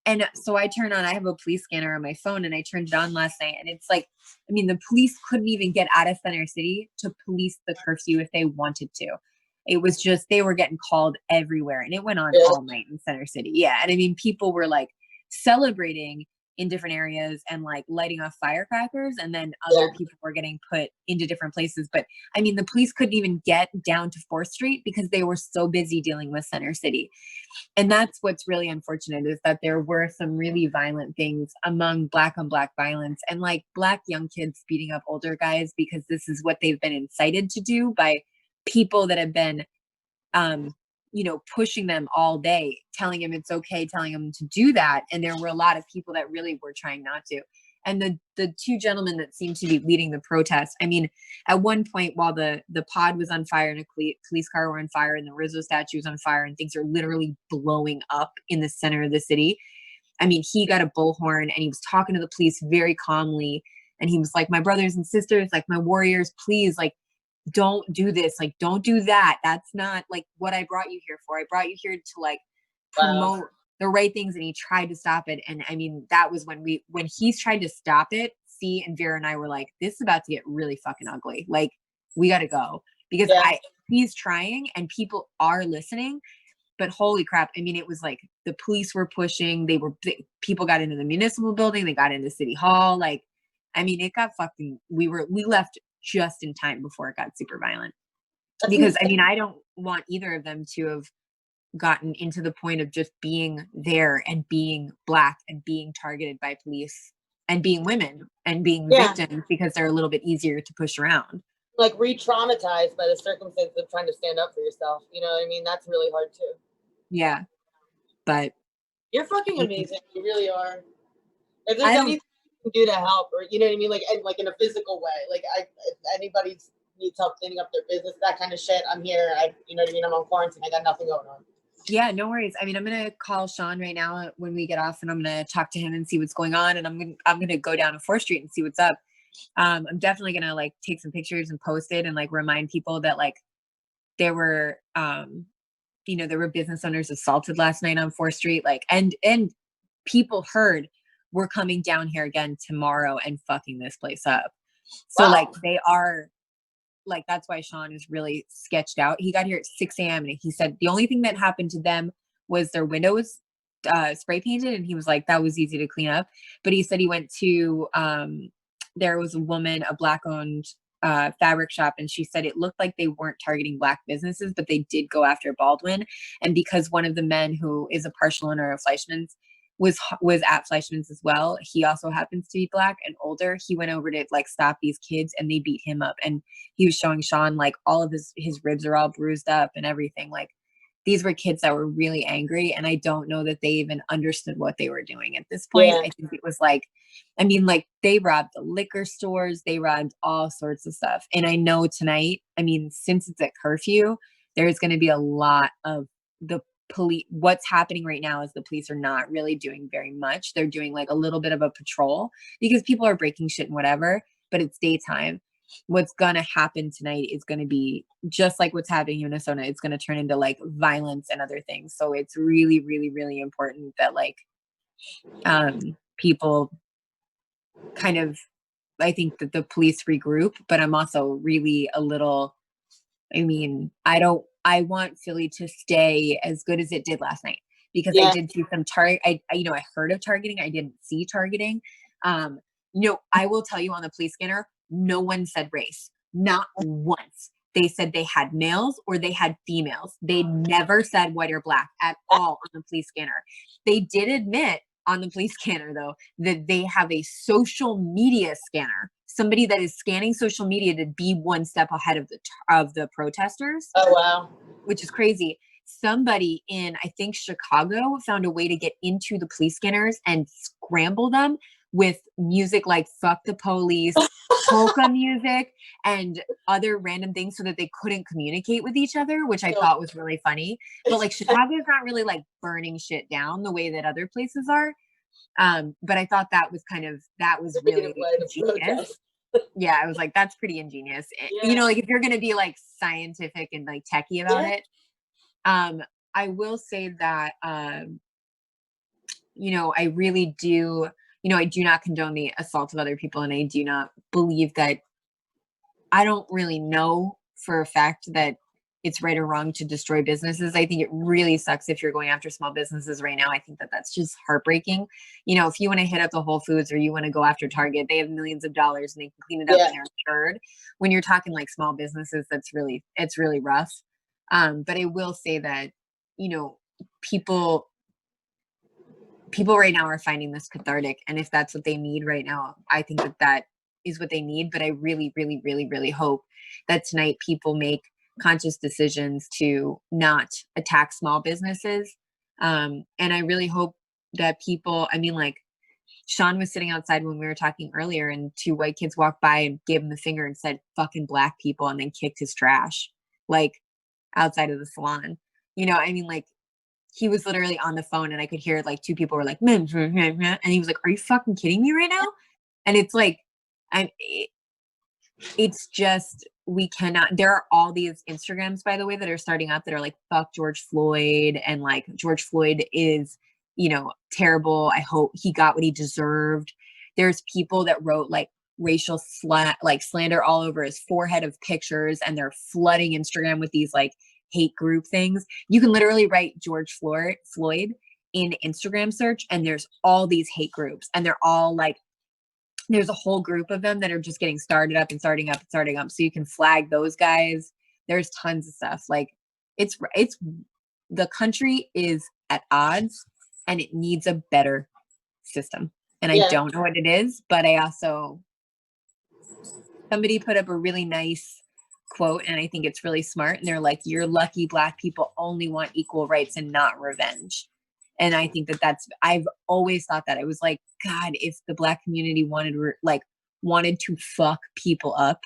And so I have a police scanner on my phone and I turned it on last night. And it's like, I mean, the police couldn't even get out of Center City to police the curfew if they wanted to. It was just, they were getting called everywhere and it went on all night in Center City. Yeah. And I mean, people were like celebrating in different areas and like lighting off firecrackers, and then other people were getting put into different places. But I mean, the police couldn't even get down to 4th Street because they were so busy dealing with Center City. And that's what's really unfortunate, is that there were some really violent things among Black on Black violence, and like Black young kids beating up older guys because this is what they've been incited to do by people that have been you know, pushing them all day, telling them it's okay, telling them to do that. And there were a lot of people that really were trying not to. And the 2 gentlemen that seemed to be leading the protest, I mean, at one point while the pod was on fire and a police car were on fire and the Rizzo statue was on fire and things are literally blowing up in the center of the city, I mean, he got a bullhorn and he was talking to the police very calmly. And he was like, my brothers and sisters, like my warriors, please, like, don't do this. Like, don't do that. That's not like what I brought you here for. I brought you here to like promote the right things. And he tried to stop it. And I mean, that was when he's tried to stop it, C and Vera and I were like, this is about to get really fucking ugly. Like, we got to go because he's trying and people are listening, but holy crap. I mean, it was like the police were pushing, people got into the municipal building. They got into City Hall. Like, I mean, it got fucking, we left just in time before it got super violent. Because I mean, I don't want either of them to have gotten into the point of just being there and being Black and being targeted by police and being women and being victims because they're a little bit easier to push around. Like re-traumatized by the circumstance of trying to stand up for yourself. You know what I mean? That's really hard too. Yeah. But you're fucking amazing. You really are. If there's anything you can do to help, or you know what I mean, like, and like in a physical way, like if anybody needs help cleaning up their business, that kind of shit, I'm here. You know what I mean? I'm on quarantine. I got nothing going on. Yeah, no worries. I mean, I'm gonna call Sean right now when we get off, and I'm gonna talk to him and see what's going on. And I'm gonna go down to 4th Street and see what's up. I'm definitely gonna like take some pictures and post it and like remind people that like there were you know, there were business owners assaulted last night on 4th Street, like and people heard we're coming down here again tomorrow and fucking this place up. So like they are like, that's why Sean is really sketched out. He got here at 6 a.m. and he said the only thing that happened to them was their window was spray painted, and he was like, that was easy to clean up. But he said he went to there was a woman, a Black owned fabric shop, and she said it looked like they weren't targeting Black businesses, but they did go after Baldwin. And because one of the men who is a partial owner of Fleischmann's was at Fleischmann's as well, he also happens to be Black and older. He went over to like stop these kids and they beat him up, and he was showing Sean like all of his ribs are all bruised up and everything. Like, these were kids that were really angry, and I don't know that they even understood what they were doing at this point. I think it was like, I mean, like they robbed the liquor stores, they robbed all sorts of stuff. And I know tonight, I mean, since it's at curfew, there's going to be a lot of the what's happening right now is the police are not really doing very much. They're doing like a little bit of a patrol because people are breaking shit and whatever, but it's daytime. What's going to happen tonight is going to be just like what's happening in Minnesota. It's going to turn into like violence and other things. So it's really, really, really important that like people kind of, I think that the police regroup, but I'm also really a little, I want Philly to stay as good as it did last night because I did see some I heard of targeting. I didn't see targeting. I will tell you on the police scanner, no one said race, not once. They said they had males or they had females. They never said white or black at all on the police scanner. They did admit on the police scanner though, that they have a social media scanner, somebody that is scanning social media to be one step ahead of the protesters. Oh, wow. Which is crazy. Somebody in, I think, Chicago found a way to get into the police scanners and scramble them with music like Fuck the Police, polka music, and other random things so that they couldn't communicate with each other, which I thought was really funny. But like Chicago is not really like burning shit down the way that other places are. But I thought that was really ingenious. Yeah, I was like, that's pretty ingenious. Yeah. Like if you're going to be like scientific and like techie about it. I will say that, I really do, I do not condone the assault of other people. And I do not believe that, I don't really know for a fact that it's right or wrong to destroy businesses. I think it really sucks if you're going after small businesses right now. I think that that's just heartbreaking. If you want to hit up the Whole Foods or you want to go after Target, they have millions of dollars and they can clean it up and they're insured. When you're talking like small businesses, it's really rough. But I will say that, people right now are finding this cathartic. And if that's what they need right now, I think that is what they need. But I really, really, really, really hope that tonight people make conscious decisions to not attack small businesses. And I really hope that people, like Sean was sitting outside when we were talking earlier and two white kids walked by and gave him the finger and said, fucking black people, and then kicked his trash, like outside of the salon. Like he was literally on the phone and I could hear like two people were like, and he was like, are you fucking kidding me right now? And it's like, it's just, we cannot, there are all these Instagrams, by the way, that are starting up that are like, fuck George Floyd. And like, George Floyd is, terrible. I hope he got what he deserved. There's people that wrote like racial slander all over his forehead of pictures. And they're flooding Instagram with these like hate group things. You can literally write George Floyd in Instagram search. And there's all these hate groups and they're all like, there's a whole group of them that are just getting starting up. So you can flag those guys. There's tons of stuff. Like it's the country is at odds and it needs a better system. And I don't know what it is, but somebody put up a really nice quote and I think it's really smart. And they're like, you're lucky black people only want equal rights and not revenge. And I think I've always thought that. I was like, God, if the black community wanted to fuck people up,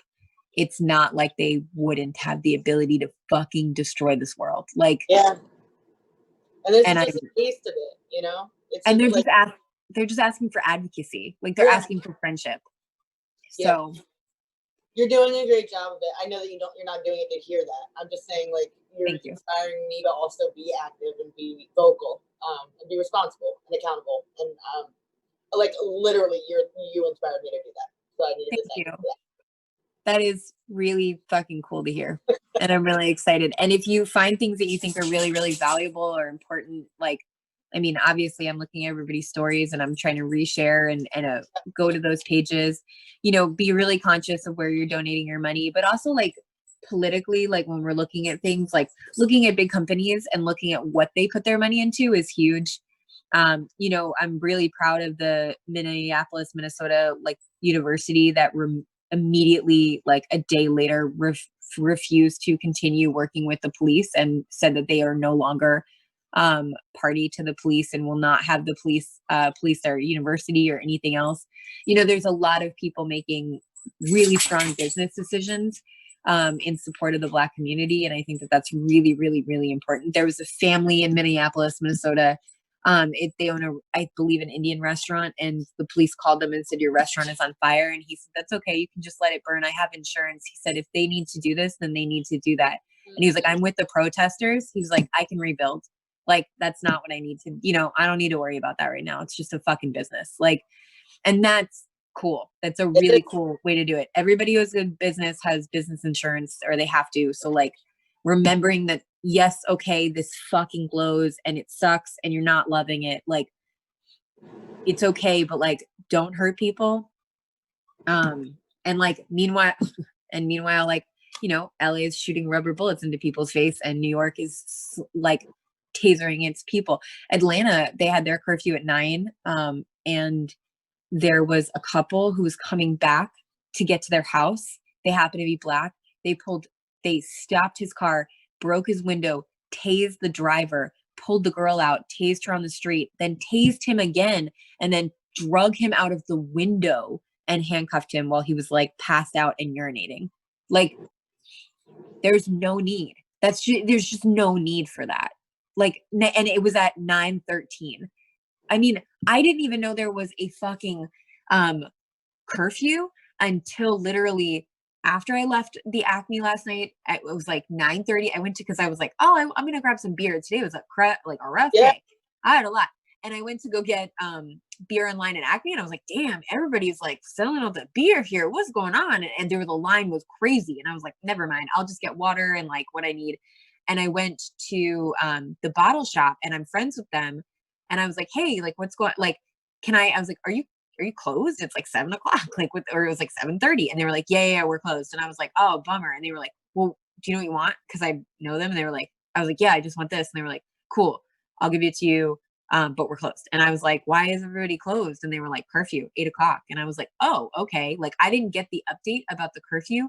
it's not like they wouldn't have the ability to fucking destroy this world. Like, and this is just a taste of it, and they're just asking for advocacy. Like they're asking for friendship. So you're doing a great job of it. I know that you're not doing it to hear that. I'm just saying like, you're inspiring me to also be active and be vocal, and be responsible and accountable. And like literally, you inspired me to do that. So I needed to thank you for that. That is really fucking cool to hear, and I'm really excited. And if you find things that you think are really, really valuable or important, like, obviously, I'm looking at everybody's stories and I'm trying to reshare and go to those pages. Be really conscious of where you're donating your money, but also like politically, like when we're looking at things, like looking at big companies and looking at what they put their money into is huge. I'm really proud of the Minneapolis, Minnesota, like university that immediately, like a day later, refused to continue working with the police and said that they are no longer party to the police and will not have the police their university or anything else. There's a lot of people making really strong business decisions. in support of the Black community. And I think that that's really, really, really important. There was a family in Minneapolis, Minnesota. They own I believe, an Indian restaurant, and the police called them and said, your restaurant is on fire. And he said, that's okay. You can just let it burn. I have insurance. He said, if they need to do this, then they need to do that. And he was like, I'm with the protesters. He was like, I can rebuild. Like, that's not what I need to, I don't need to worry about that right now. It's just a fucking business. Like, and that's cool. That's a really cool way to do it. Everybody who has a business has business insurance, or they have to. So like, remembering that, yes, okay, this fucking blows and it sucks and you're not loving it. Like, it's okay, but like, don't hurt people. And like, meanwhile, like, LA is shooting rubber bullets into people's face, and New York is like tasering its people. Atlanta, they had their curfew at 9. And there was a couple who was coming back to get to their house. They happened to be Black. They stopped his car, broke his window, tased the driver, pulled the girl out, tased her on the street, then tased him again, and then drug him out of the window and handcuffed him while he was like passed out and urinating. Like, there's no need. There's just no need for that. Like, and it was at 9:13. I mean, I didn't even know there was a fucking curfew until literally after I left the Acme last night. It was like 9:30. I went to, because I was like, oh, I'm gonna grab some beer. Today was a rough day. I had a lot, and I went to go get beer in line at Acme, and I was like, damn, everybody's like selling all the beer here. What's going on? And the line was crazy, and I was like, never mind, I'll just get water and like what I need. And I went to the bottle shop, and I'm friends with them. And I was like, hey, like, what's going, like, I was like, are you closed? It's like 7 o'clock, like, or it was like 7:30. And they were like, yeah, we're closed. And I was like, oh, bummer. And they were like, well, do you know what you want? Cause I know them. And they were like, I was like, yeah, I just want this. And they were like, cool, I'll give it to you. But we're closed. And I was like, why is everybody closed? And they were like, curfew, 8 o'clock. And I was like, oh, okay. Like, I didn't get the update about the curfew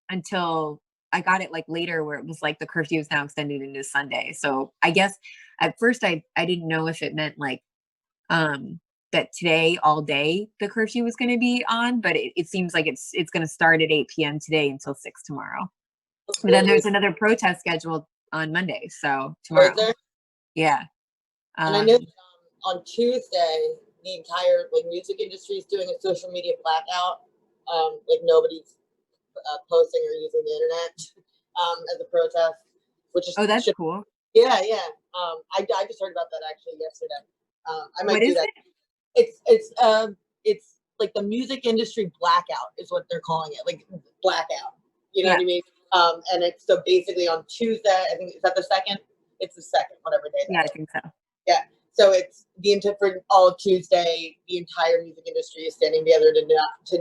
until I got it like later, where it was like the curfew is now extended into Sunday. So I guess at first I didn't know if it meant like that today all day the curfew was going to be on, but it seems like it's going to start at 8 p.m. today until 6 tomorrow. But then there's another protest scheduled on Monday, so tomorrow. Yeah. And I know on Tuesday the entire like music industry is doing a social media blackout. Like, nobody's posting or using the internet as a protest, which is that's cool. Yeah. I just heard about that actually yesterday. I might what do is that. It? It's like the music industry blackout is what they're calling it, like blackout. You know what I mean? And it's so basically on Tuesday. I think, is that the second? It's the second, whatever day. Yeah, I think so. Yeah. So it's for all of Tuesday, the entire music industry is standing together to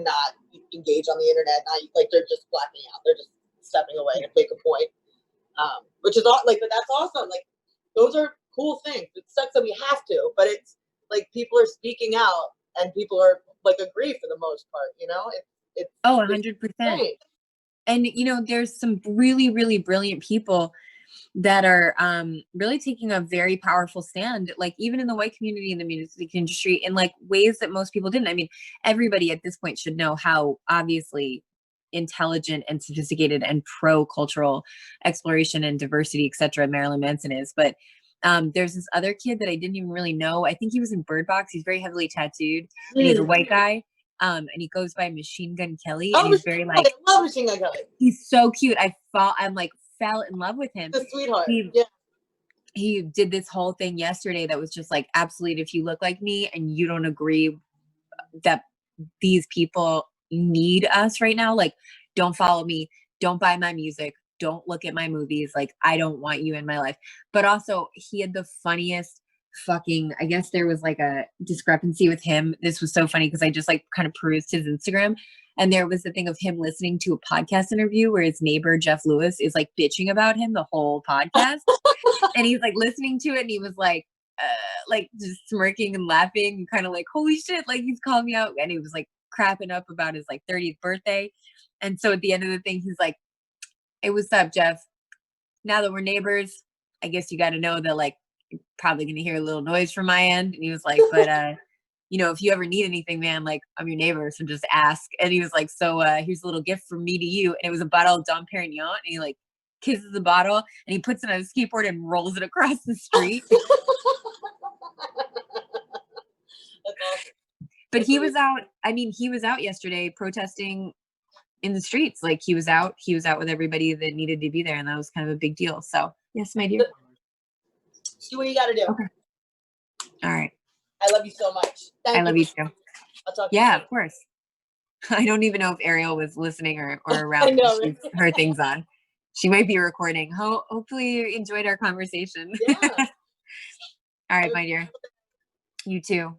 not engage on the internet. Not, like, they're just blacking out. They're just stepping away to make a point. Which is all like, but that's awesome. Like, those are cool things. It sucks that we have to, but it's like people are speaking out and people are like agree for the most part. It's 100%. And there's some really, really brilliant people that are really taking a very powerful stand, like even in the white community in the music industry, in like ways that most people didn't. I mean, everybody at this point should know how obviously intelligent and sophisticated and pro-cultural exploration and diversity, etc. Marilyn Manson is. But there's this other kid that I didn't even really know. I think he was in Bird Box. He's very heavily tattooed, and he's a white guy. And he goes by Machine Gun Kelly, and he's very like, I love Machine Gun Kelly. He's so cute. I'm like fell in love with him. The sweetheart. He did this whole thing yesterday that was just like, absolutely, if you look like me and you don't agree that these people need us right now, like, don't follow me, don't buy my music, don't look at my movies, like, I don't want you in my life. But also, he had the funniest fucking, I guess there was like a discrepancy with him. This was so funny because I just like kind of perused his Instagram, and there was the thing of him listening to a podcast interview where his neighbor Jeff Lewis is like bitching about him the whole podcast. And he's like listening to it, and he was like just smirking and laughing and kind of like, holy shit, like, he's calling me out. And he was like crapping up about his like 30th birthday. And so at the end of the thing, he's like, hey, what's up, Jeff? Now that we're neighbors, I guess you got to know that, like, you're probably going to hear a little noise from my end. And he was like, but if you ever need anything, man, like I'm your neighbor, so just ask. And he was like, so here's a little gift from me to you. And it was a bottle of Dom Perignon, and he like kisses the bottle and he puts it on his skateboard and rolls it across the street. That's awesome. But he was out, he was out yesterday protesting in the streets. Like he was out with everybody that needed to be there, and that was kind of a big deal. So yes, my dear. Do what you got to do. Okay. All right. I love you so much. Thank I love you too. I'll talk to you Yeah, soon. of course. I don't even know if Ariel was listening or around. know, She's her things on. She might be recording. Hopefully you enjoyed our conversation. Yeah. All right, my dear. You too.